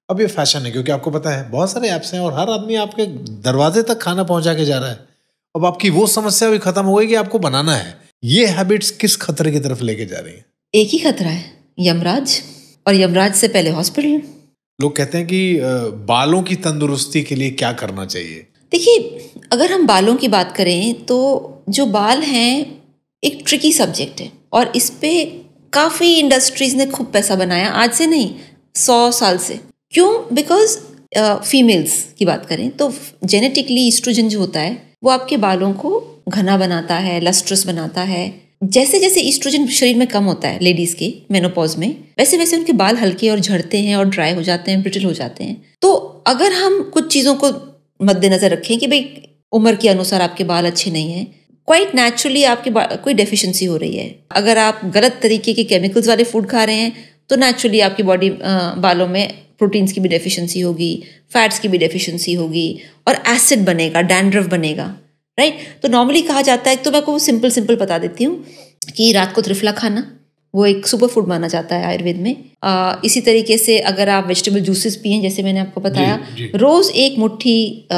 अब ये फैशन है, क्योंकि आपको पता है बहुत सारे ऐप्स हैं और हर आदमी आपके दरवाजे तक खाना पहुंचा के जा रहा है। अब आपकी वो समस्या भी खत्म हो गई कि आपको बनाना है। ये हैबिट्स किस खतरे की तरफ लेके जा रही है? एक ही खतरा है, यमराज, और यमराज से पहले हॉस्पिटल। लोग कहते हैं कि बालों की तंदुरुस्ती के लिए क्या करना चाहिए? देखिए, अगर हम बालों की बात करें तो जो बाल हैं एक ट्रिकी सब्जेक्ट है और इस पे काफ़ी इंडस्ट्रीज ने खूब पैसा बनाया, आज से नहीं 100 साल से। क्यों? बिकॉज फीमेल्स की बात करें तो जेनेटिकली ईस्ट्रोजन जो होता है वो आपके बालों को घना बनाता है, लस्ट्रस बनाता है। जैसे जैसे ईस्ट्रोजन शरीर में कम होता है लेडीज़ के मेनोपॉज में, वैसे वैसे उनके बाल हल्के और झड़ते हैं और ड्राई हो जाते हैं, ब्रिटल हो जाते हैं। तो अगर हम कुछ चीज़ों को मद्देनजर रखें कि भाई उम्र के अनुसार आपके बाल अच्छे नहीं हैं, क्वाइट नेचुरली आपके कोई डेफिशिएंसी हो रही है। अगर आप गलत तरीके के केमिकल्स वाले फूड खा रहे हैं तो नेचुरली आपकी बॉडी बालों में प्रोटीन्स की भी डेफिशिएंसी होगी, फैट्स की भी डेफिशिएंसी होगी और एसिड बनेगा, डैंड्रफ बनेगा, राइट। तो नॉर्मली कहा जाता है, तो मैं आपको सिंपल बता देती हूँ कि रात को त्रिफला खाना वो एक सुपर फूड माना जाता है आयुर्वेद में। इसी तरीके से अगर आप वेजिटेबल जूसेस पिएं, जैसे मैंने आपको बताया, रोज एक मुट्ठी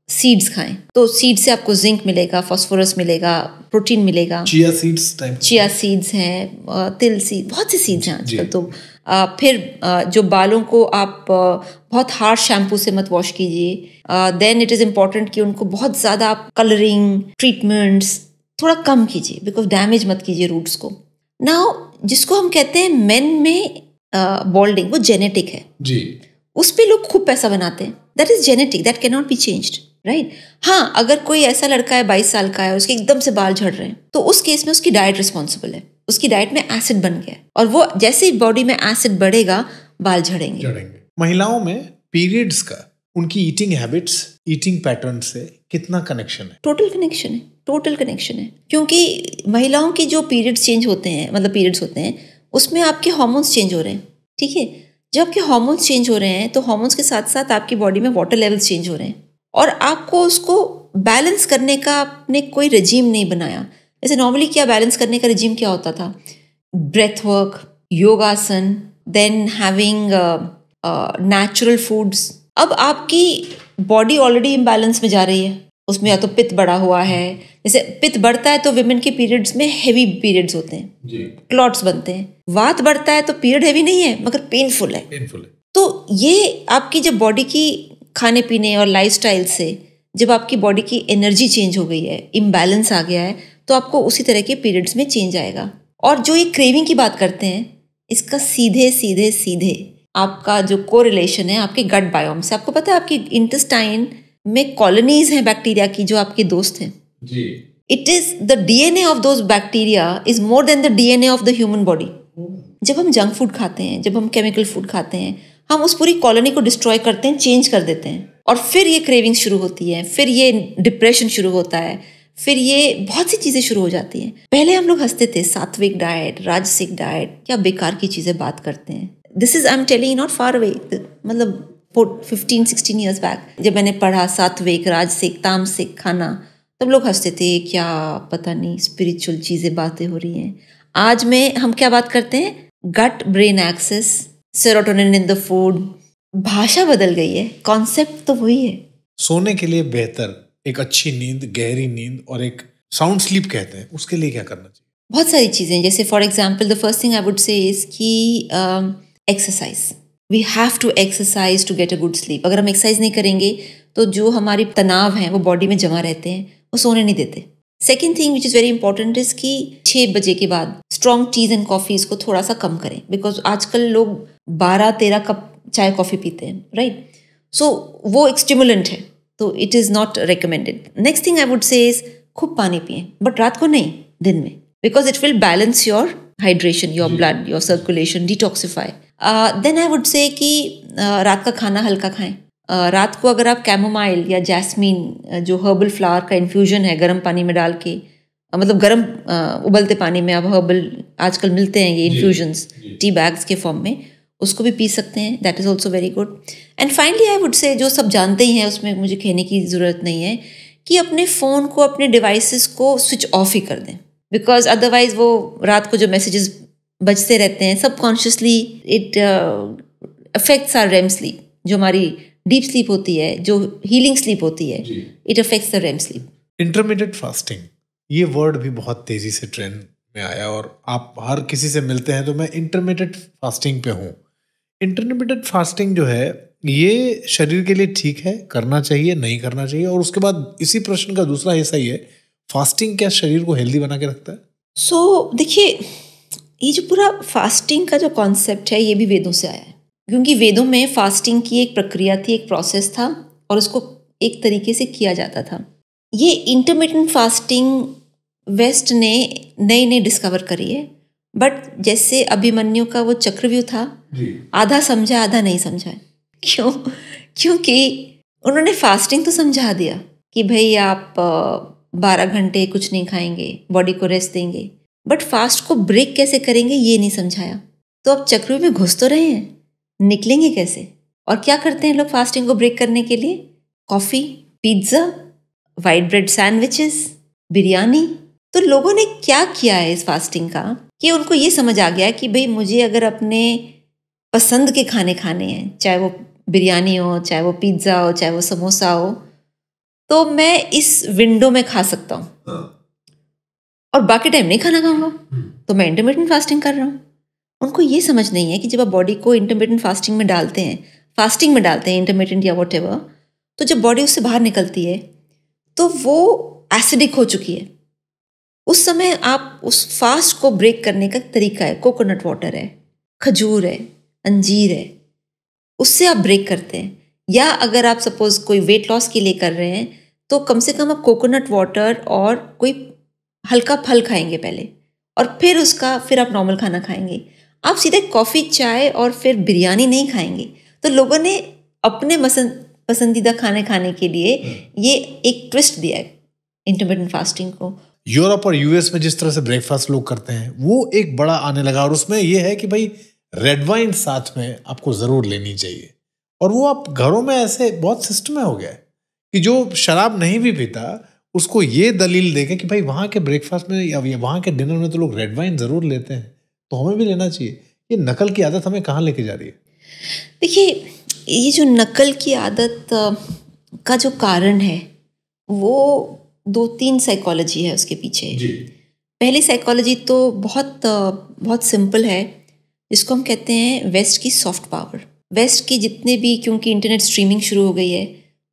सीड्स खाएं, तो सीड से आपको जिंक मिलेगा, फास्फोरस मिलेगा, प्रोटीन मिलेगा। चिया सीड्स हैं, तिल सीड, बहुत से सीड्स हैं आजकल। तो फिर जो बालों को आप बहुत हार्श शैम्पू से मत वॉश कीजिए। देन इट इज़ इम्पॉर्टेंट कि उनको बहुत ज़्यादा आप कलरिंग ट्रीटमेंट्स थोड़ा कम कीजिए, बिकॉज डैमेज मत कीजिए रूट्स को। नाउ जिसको हम कहते हैं मेन में बॉल्डिंग, वो जेनेटिक है जी, उस पे लोग खूब पैसा बनाते हैं। That is genetic, that can not be changed, right. हाँ, अगर कोई ऐसा लड़का है 22 साल का है, उसके एकदम से बाल झड़ रहे हैं, तो उस केस में उसकी डाइट रिस्पॉन्सिबल है। उसकी डाइट में एसिड बन गया और वो जैसे ही बॉडी में एसिड बढ़ेगा बाल झड़ेंगे। महिलाओं में पीरियड्स का उनकी ईटिंग हैबिट्स, ईटिंग पैटर्न से कितना कनेक्शन है? टोटल कनेक्शन है, क्योंकि महिलाओं की जो पीरियड्स चेंज होते हैं, मतलब पीरियड्स होते हैं, उसमें आपके हार्मोन्स चेंज हो रहे हैं, ठीक है। जब आपके हार्मोन्स चेंज हो रहे हैं तो हार्मोन्स के साथ साथ आपकी बॉडी में वाटर लेवल्स चेंज हो रहे हैं और आपको उसको बैलेंस करने का आपने कोई रेजीम नहीं बनाया। जैसे नॉर्मली क्या बैलेंस करने का रेजीम क्या होता था? ब्रेथ वर्क, योगासन, देन हैविंग नेचुरल फूड्स। अब आपकी बॉडी ऑलरेडी इम्बैलेंस में जा रही है, उसमें या तो पित्त बढ़ा हुआ है, जैसे पित्त बढ़ता है तो विमेन के पीरियड्स में हेवी पीरियड्स होते हैं, क्लॉट्स बनते हैं। वात बढ़ता है तो पीरियड हेवी नहीं है मगर पेनफुल है। तो ये आपकी जब बॉडी की खाने पीने और लाइफस्टाइल से जब आपकी बॉडी की एनर्जी चेंज हो गई है, इम्बैलेंस आ गया है, तो आपको उसी तरह के पीरियड्स में चेंज आएगा। और जो ये क्रेविंग की बात करते हैं, इसका सीधे सीधे सीधे आपका जो कोरिलेशन है आपके गट बायोम से। आपको पता है आपकी इंटेस्टाइन में कॉलोनीज हैं बैक्टीरिया की जो आपके दोस्त हैं जी। It is the DNA of those bacteria is more than the DNA of the human body. जब हम जंक फूड खाते हैं, जब हम केमिकल फूड खाते हैं, हम उस पूरी कॉलोनी को डिस्ट्रॉय करते हैं, चेंज कर देते हैं, और फिर ये क्रेविंग शुरू होती है, फिर ये डिप्रेशन शुरू होता है, फिर ये बहुत सी चीज़ें शुरू हो जाती हैं। पहले हम लोग हंसते थे, सात्विक डाइट, राजसिक डाइट, क्या बेकार की चीज़ें बात करते हैं। This is I am telling not far away, मतलब 15-16 ईयर्स बैक जब मैंने पढ़ा सात्विक, राजसिक, तामसिक खाना, तब लोग हंसते थे, क्या पता नहीं स्पिरिचुअल चीज़ें बातें हो रही हैं। आज में हम क्या बात करते हैं, gut brain access, serotonin in the food. भाषा बदल गई है, कॉन्सेप्ट तो वही है। सोने के लिए बेहतर एक अच्छी नींद, गहरी नींद और एक साउंड स्लीप कहते हैं, उसके लिए क्या करना चाहिए? बहुत सारी चीज़ें, जैसे for example the first thing I would say is कि exercise. We have to exercise to get a good sleep. अगर हम एक्सरसाइज नहीं करेंगे तो जो हमारी तनाव हैं वो बॉडी में जमा रहते हैं, वो सोने नहीं देते। Second thing which is very important is कि 6 बजे के बाद स्ट्रॉन्ग टीज एंड कॉफ़ीज़ को थोड़ा सा कम करें, बिकॉज आजकल लोग 12-13 कप चाय कॉफ़ी पीते हैं, राइट? सो वो एक स्टिमुलेंट है, तो it is not recommended. Next thing I would say is खूब पानी पिएं, बट रात को नहीं, दिन में, because it will balance your hydration, your blood, your circulation, detoxify. Then I would say कि रात का खाना हल्का खाएं। रात को अगर आप कैमोमाइल या जैस्मीन, जो हर्बल फ्लावर का इन्फ्यूजन है, गर्म पानी में डाल के, मतलब गर्म उबलते पानी में, अब हर्बल आजकल मिलते हैं ये इन्फ्यूजन्स टी बैग्स के फॉर्म में, उसको भी पी सकते हैं। That is also very good. And finally I would से, जो सब जानते ही हैं, उसमें मुझे कहने की ज़रूरत नहीं है, कि अपने फ़ोन को, अपने डिवाइसेस को स्विच ऑफ ही कर दें, बिकॉज अदरवाइज वो रात को जो मैसेजेस बजते रहते हैं, subconsciously it affects our REM sleep, जो हमारी डीप स्लीप होती है, जो हीलिंग स्लीप होती है, it affects the REM sleep. Intermittent fasting, ये वर्ड भी बहुत तेजी से ट्रेंड में आया, और आप हर किसी से मिलते हैं तो मैं इंटरमिटेंट फास्टिंग पे हूँ। इंटरमिटेंट फास्टिंग जो है, ये शरीर के लिए ठीक है, करना चाहिए, नहीं करना चाहिए? और उसके बाद इसी प्रश्न का दूसरा हिस्सा ये है, फास्टिंग क्या शरीर को हेल्दी बना के रखता है? सो देखिए, ये जो पूरा फास्टिंग का जो कॉन्सेप्ट है, ये भी वेदों से आया है, क्योंकि वेदों में फास्टिंग की एक प्रक्रिया थी, एक प्रोसेस था, और उसको एक तरीके से किया जाता था। ये इंटरमिटेंट फास्टिंग वेस्ट ने नई नई डिस्कवर करी है, बट जैसे अभिमन्यु का वो चक्रव्यूह था, आधा समझा आधा नहीं समझा। क्यों? क्योंकि उन्होंने फास्टिंग तो समझा दिया कि भाई आप 12 घंटे कुछ नहीं खाएंगे, बॉडी को रेस्ट देंगे, बट फास्ट को ब्रेक कैसे करेंगे ये नहीं समझाया। तो अब चक्रव्यूह में घुस तो रहे हैं, निकलेंगे कैसे? और क्या करते हैं लोग फास्टिंग को ब्रेक करने के लिए? Coffee, pizza, white bread sandwiches, biryani. तो लोगों ने क्या किया है इस फास्टिंग का, कि उनको ये समझ आ गया कि भाई मुझे अगर अपने पसंद के खाने खाने हैं, चाहे वो बिरयानी हो, चाहे वो पिज्ज़ा हो, चाहे वो समोसा हो, तो मैं इस विंडो में खा सकता हूँ, और बाकी टाइम नहीं खाना खाऊंगा, तो मैं इंटरमिटेंट फास्टिंग कर रहा हूँ। उनको ये समझ नहीं है कि जब आप बॉडी को इंटरमिटेंट फास्टिंग में डालते हैं इंटरमिटेंट या व्हाटएवर, तो जब बॉडी उससे बाहर निकलती है तो वो एसिडिक हो चुकी है। उस समय आप उस फास्ट को ब्रेक करने का तरीका है, कोकोनट वाटर है, खजूर है, अंजीर है, उससे आप ब्रेक करते हैं। या अगर आप सपोज कोई वेट लॉस के लिए कर रहे हैं, तो कम से कम आप कोकोनट वाटर और कोई हल्का फल खाएंगे पहले, और फिर आप नॉर्मल खाना खाएंगे। आप सीधे कॉफ़ी, चाय और फिर बिरयानी नहीं खाएंगे। तो लोगों ने अपने पसंदीदा खाने के लिए ये एक ट्विस्ट दिया है इंटरमिटेंट फास्टिंग को। यूरोप और यूएस में जिस तरह से ब्रेकफास्ट लोग करते हैं, वो एक बड़ा आने लगा, और उसमें ये है कि भाई रेड वाइन साथ में आपको ज़रूर लेनी चाहिए। और वो आप घरों में ऐसे बहुत सिस्टम में हो गया है कि जो शराब नहीं भी पीता, उसको ये दलील देके कि भाई वहाँ के ब्रेकफास्ट में या वहाँ के डिनर में तो लोग रेड वाइन ज़रूर लेते हैं, तो हमें भी लेना चाहिए। ये नकल की आदत हमें कहाँ लेके जा रही है? देखिए, ये जो नकल की आदत का जो कारण है, वो 2-3 साइकोलॉजी है उसके पीछे। पहली साइकोलॉजी तो बहुत सिंपल है, जिसको हम कहते हैं वेस्ट की सॉफ्ट पावर। वेस्ट की जितने भी, क्योंकि इंटरनेट स्ट्रीमिंग शुरू हो गई है,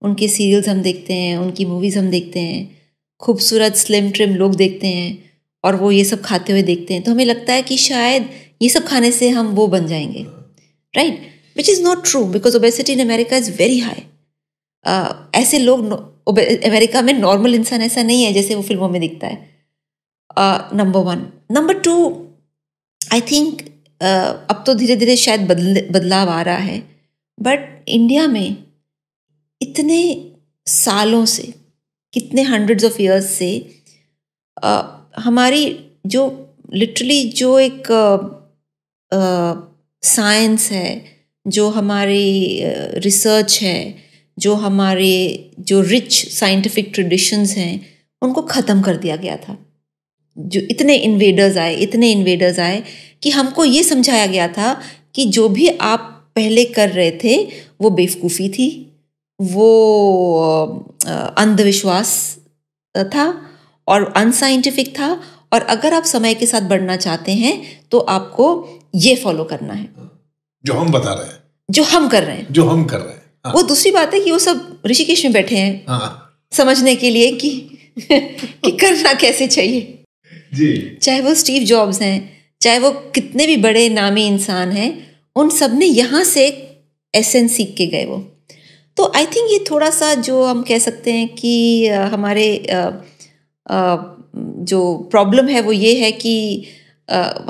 उनके सीरियल्स हम देखते हैं, उनकी मूवीज़ हम देखते हैं, खूबसूरत स्लिम ट्रिम लोग देखते हैं और वो ये सब खाते हुए देखते हैं, तो हमें लगता है कि शायद ये सब खाने से हम वो बन जाएंगे, right, which is not true because obesity in America is very high. ऐसे लोग अमेरिका में नॉर्मल इंसान ऐसा नहीं है जैसे वो फिल्मों में दिखता है. नंबर 1. नंबर 2, आई थिंक अब तो धीरे धीरे शायद बदलाव आ रहा है, बट इंडिया में इतने सालों से, कितने हंड्रेड्स ऑफ इयर्स से हमारी जो लिटरली जो एक साइंस है, जो हमारी रिसर्च है, जो हमारे जो रिच साइंटिफिक ट्रेडिशंस हैं, उनको ख़त्म कर दिया गया था. जो इतने इन्वेडर्स आए कि हमको ये समझाया गया था कि जो भी आप पहले कर रहे थे वो बेवकूफ़ी थी, वो अंधविश्वास था और अनसाइंटिफिक था, और अगर आप समय के साथ बढ़ना चाहते हैं तो आपको ये फॉलो करना है जो हम बता रहे हैं, जो हम कर रहे हैं. हाँ. वो दूसरी बात है कि वो सब ऋषिकेश में बैठे हैं, हाँ, समझने के लिए कि करना कैसे चाहिए जी. चाहे वो स्टीव जॉब्स हैं, चाहे वो कितने भी बड़े नामी इंसान हैं, उन सब ने यहाँ से एसेंस सीख के गए वो. तो आई थिंक ये थोड़ा सा जो हम कह सकते हैं कि हमारे जो प्रॉब्लम है वो ये है कि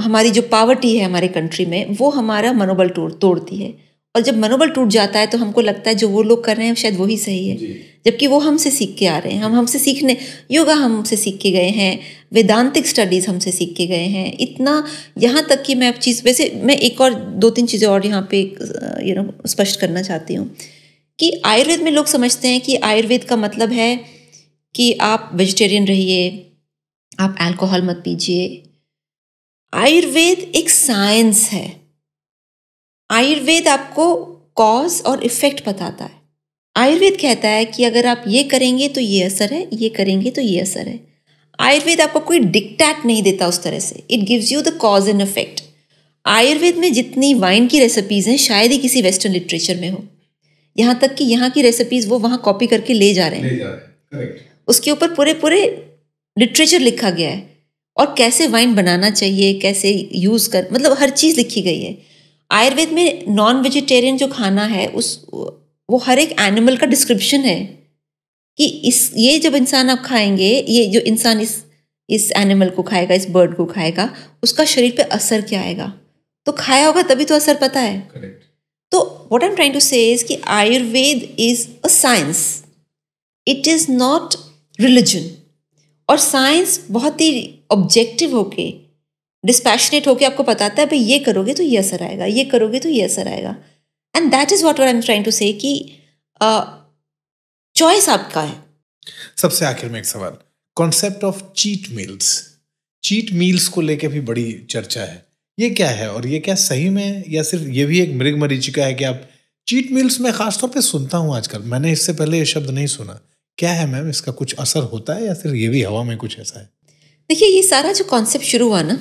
हमारी जो पावर्टी है हमारे कंट्री में, वो हमारा मनोबल तोड़ती है, और जब मनोबल टूट जाता है तो हमको लगता है जो वो लोग कर रहे हैं शायद वही सही है, जबकि वो हमसे सीख के आ रहे हैं. हमसे सीखने, योगा हमसे सीख के गए हैं, वेदांतिक स्टडीज़ हमसे सीख के गए हैं, इतना यहाँ तक कि मैं अब वैसे मैं एक और 2-3 चीज़ें और यहाँ पे स्पष्ट करना चाहती हूँ कि आयुर्वेद में लोग समझते हैं कि आयुर्वेद का मतलब है कि आप वेजिटेरियन रहिए, आप अल्कोहल मत पीजिए. आयुर्वेद एक साइंस है. आयुर्वेद आपको कॉज और इफेक्ट बताता है. आयुर्वेद कहता है कि अगर आप ये करेंगे तो ये असर है, ये करेंगे तो ये असर है. आयुर्वेद आपको कोई डिक्टेट नहीं देता उस तरह से. It gives you the cause and effect. Ayurveda में जितनी वाइन की रेसिपीज़ हैं शायद ही किसी वेस्टर्न लिटरेचर में हो. यहाँ तक कि यहाँ की रेसिपीज़ वो वहाँ कॉपी करके ले जा रहे हैं. उसके ऊपर पूरे लिटरेचर लिखा गया है, और कैसे वाइन बनाना चाहिए, कैसे यूज़ कर, मतलब हर चीज़ लिखी गई है. आयुर्वेद में नॉन वेजिटेरियन जो खाना है वो हर एक एनिमल का डिस्क्रिप्शन है कि ये जब इंसान आप खाएंगे, ये जो इंसान इस एनिमल को खाएगा, इस बर्ड को खाएगा, उसका शरीर पे असर क्या आएगा. तो खाया होगा तभी तो असर पता है. Correct. तो what I am trying to say is कि Ayurveda is a science, it is not religion. और साइंस बहुत ही ऑब्जेक्टिव होके, डिस्पैशनेट होके आपको बताता है भाई ये करोगे तो ये असर आएगा, ये करोगे तो ये असर आएगा. And that is what I am trying to say कि चॉइस आपका है. सबसे आखिर में एक सवाल, कॉन्सेप्ट ऑफ चीट मील्स को लेके भी बड़ी चर्चा है. ये क्या है, और ये क्या सही में, या सिर्फ ये भी एक मृग मरीचिका है कि आप चीट मील्स में खासतौर पे सुनता हूँ आजकल, मैंने इससे पहले ये शब्द नहीं सुना. क्या है मैम, इसका कुछ असर होता है या फिर ये भी हवा में कुछ ऐसा है? देखिए, ये सारा जो कॉन्सेप्ट शुरू हुआ ना,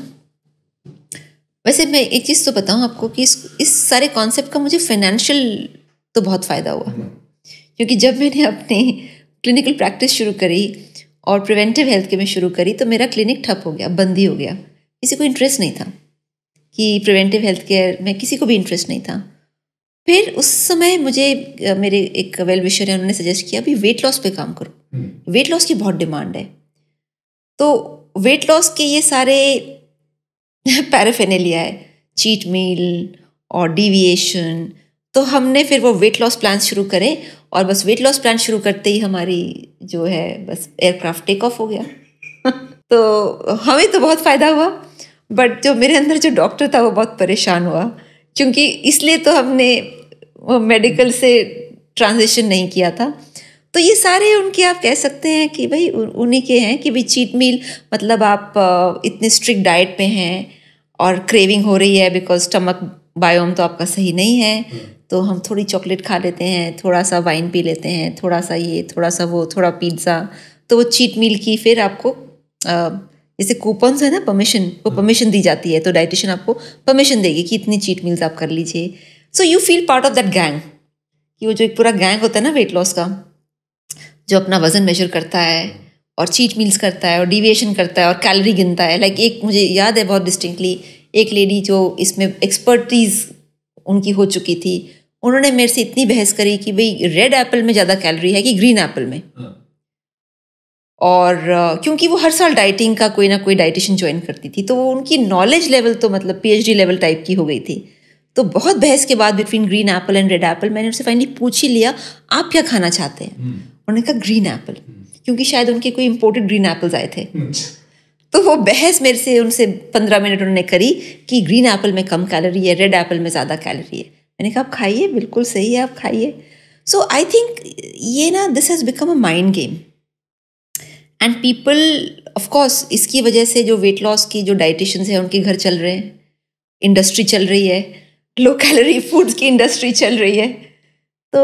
वैसे मैं एक चीज़ तो बताऊँ आपको कि इस सारे कॉन्सेप्ट का मुझे फाइनेंशियल तो बहुत फ़ायदा हुआ, क्योंकि जब मैंने अपनी क्लिनिकल प्रैक्टिस शुरू करी और प्रिवेंटिव हेल्थ के में शुरू करी तो मेरा क्लिनिक ठप हो गया, बंद ही हो गया. किसी को इंटरेस्ट नहीं था कि प्रिवेंटिव हेल्थ केयर में, किसी को भी इंटरेस्ट नहीं था. फिर उस समय मुझे मेरे एक वेल विशर है, उन्होंने सजेस्ट किया भी वेट लॉस पे काम करो, वेट लॉस की बहुत डिमांड है. तो वेट लॉस के ये सारे पैराफेनेलिया है, चीट मील और डीविएशन, तो हमने फिर वो वेट लॉस प्लान शुरू करे, और बस वेट लॉस प्लान शुरू करते ही हमारी जो है बस एयरक्राफ्ट टेक ऑफ हो गया. तो हमें तो बहुत फ़ायदा हुआ, बट जो मेरे अंदर जो डॉक्टर था वो बहुत परेशान हुआ, क्योंकि इसलिए तो हमने वो मेडिकल से ट्रांजिशन नहीं किया था. तो ये सारे उनके, आप कह सकते हैं कि भाई उन्हीं के हैं कि भाई चीट मील मतलब आप इतने स्ट्रिक्ट डाइट पे हैं और क्रेविंग हो रही है बिकॉज स्टमक बायोम तो आपका सही नहीं है, तो हम थोड़ी चॉकलेट खा लेते हैं, थोड़ा सा वाइन पी लेते हैं, थोड़ा सा ये, थोड़ा सा वो, थोड़ा पिज़्ज़ा. तो वो चीट मील की फिर आपको जैसे कूपन्स है ना, परमिशन, वो परमिशन दी जाती है, तो डाइटिशियन आपको परमिशन देगी कि इतनी चीट मील्स आप कर लीजिए. So you feel part of that gang, कि वो जो एक पूरा गैंग होता है ना वेट लॉस का, जो अपना वजन मेजर करता है और चीट मील्स करता है और डिविएशन करता है और कैलोरी गिनता है। लाइक एक मुझे याद है बहुत डिस्टिंक्टली, एक लेडी जो इसमें एक्सपर्टीज उनकी हो चुकी थी, उन्होंने मेरे से इतनी बहस करी कि भाई रेड एप्पल में ज़्यादा कैलोरी है कि ग्रीन एप्पल में। और क्योंकि वो हर साल डाइटिंग का कोई ना कोई डाइटिशियन ज्वाइन करती थी, तो वो उनकी नॉलेज लेवल तो मतलब PhD लेवल टाइप की हो गई थी। तो बहुत बहस के बाद between green Apple and red Apple मैंने उनसे फाइनली पूछ ही लिया, आप क्या खाना चाहते हैं? उन्होंने कहा ग्रीन एप्पल, क्योंकि शायद उनके कोई इम्पोर्टेड ग्रीन एप्पल्स आए थे। तो वो बहस मेरे से उनसे 15 मिनट उन्होंने करी कि ग्रीन एप्पल में कम कैलोरी है, रेड एप्पल में ज़्यादा कैलोरी है। मैंने कहा आप खाइए, बिल्कुल सही है, आप खाइए। सो आई थिंक ये ना, this has become a mind game and people, of course इसकी वजह से जो वेट लॉस की जो डाइटिशियंस हैं उनके घर चल रहे हैं, इंडस्ट्री चल रही है, लो कैलोरी फूड्स की इंडस्ट्री चल रही है। तो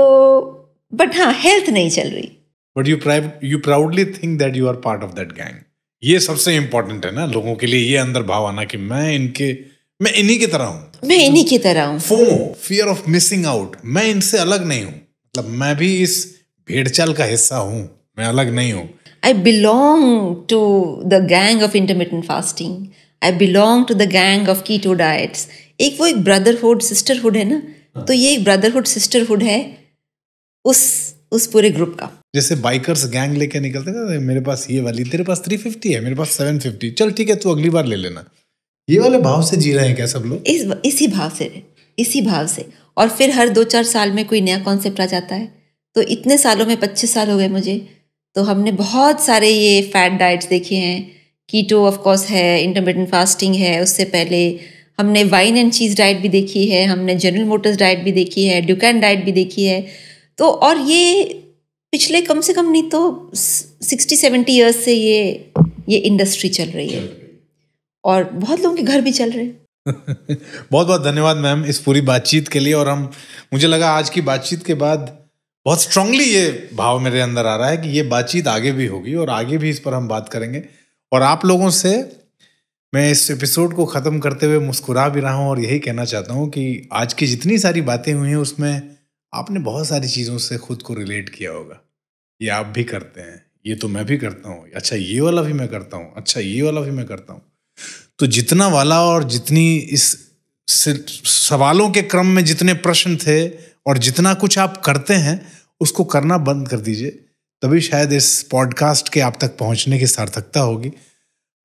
बट हाँ, हेल्थ नहीं चल रही। But you proudly think that you are part of that gang. ये सबसे इम्पोर्टेंट है ना लोगों के लिए, ये अंदर भाव आना कि मैं इन्हीं की तरह हूँ, मैं इन्हीं की तरह हूँ। FOMO, fear of missing out, मैं इनसे अलग नहीं हूँ, मतलब मैं भी इस भेड़चाल का हिस्सा हूँ, मैं अलग नहीं हूँ। I belong to the gang of intermittent fasting. I belong to the gang of keto diets. वो एक ब्रदरहुड सिस्टरहुड है ना, तो ये एक ब्रदरहुड सिस्टरहुड है उस पूरे ग्रुप का। जैसे बाइकर्स गैंग लेके निकलते हैं, मेरे पास ये वाली, तेरे पास 350 है, मेरे पास 750, चल ठीक है तू अगली बार ले लेना। ये वाले भाव से जी रहे हैं क्या सब लोग? इसी भाव से। और फिर हर 2-4 साल में कोई नया कॉन्सेप्ट आ जाता है। तो इतने सालों में 25 साल हो गए मुझे, तो हमने बहुत सारे ये फैट डाइट्स देखे हैं। कीटो ऑफ कोर्स है, इंटरमिटेंट फास्टिंग है, उससे पहले हमने वाइन एंड चीज़ डाइट भी देखी है, हमने जनरल मोटर्स डाइट भी देखी है, ड्यूकैन डाइट भी देखी है। तो और ये पिछले कम से कम नहीं तो 60-70 ईयर्स से ये इंडस्ट्री चल रही है और बहुत लोगों के घर भी चल रहे हैं। बहुत बहुत धन्यवाद मैम इस पूरी बातचीत के लिए। और मुझे लगा आज की बातचीत के बाद बहुत स्ट्रांगली ये भाव मेरे अंदर आ रहा है कि ये बातचीत आगे भी होगी और आगे भी इस पर हम बात करेंगे। और आप लोगों से मैं इस एपिसोड को ख़त्म करते हुए मुस्कुरा भी रहा हूँ और यही कहना चाहता हूँ कि आज की जितनी सारी बातें हुई हैं उसमें आपने बहुत सारी चीज़ों से खुद को रिलेट किया होगा। ये आप भी करते हैं, ये तो मैं भी करता हूँ, अच्छा ये वाला भी मैं करता हूँ, अच्छा ये वाला भी मैं करता हूँ। तो जितना वाला और जितनी इस सवालों के क्रम में जितने प्रश्न थे और जितना कुछ आप करते हैं उसको करना बंद कर दीजिए, तभी शायद इस पॉडकास्ट के आप तक पहुंचने की सार्थकता होगी।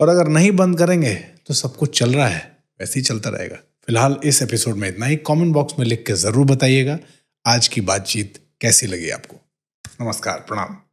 और अगर नहीं बंद करेंगे तो सब कुछ चल रहा है वैसे ही चलता रहेगा। फिलहाल इस एपिसोड में इतना ही। कमेंट बॉक्स में लिख के ज़रूर बताइएगा आज की बातचीत कैसी लगी आपको। नमस्कार, प्रणाम।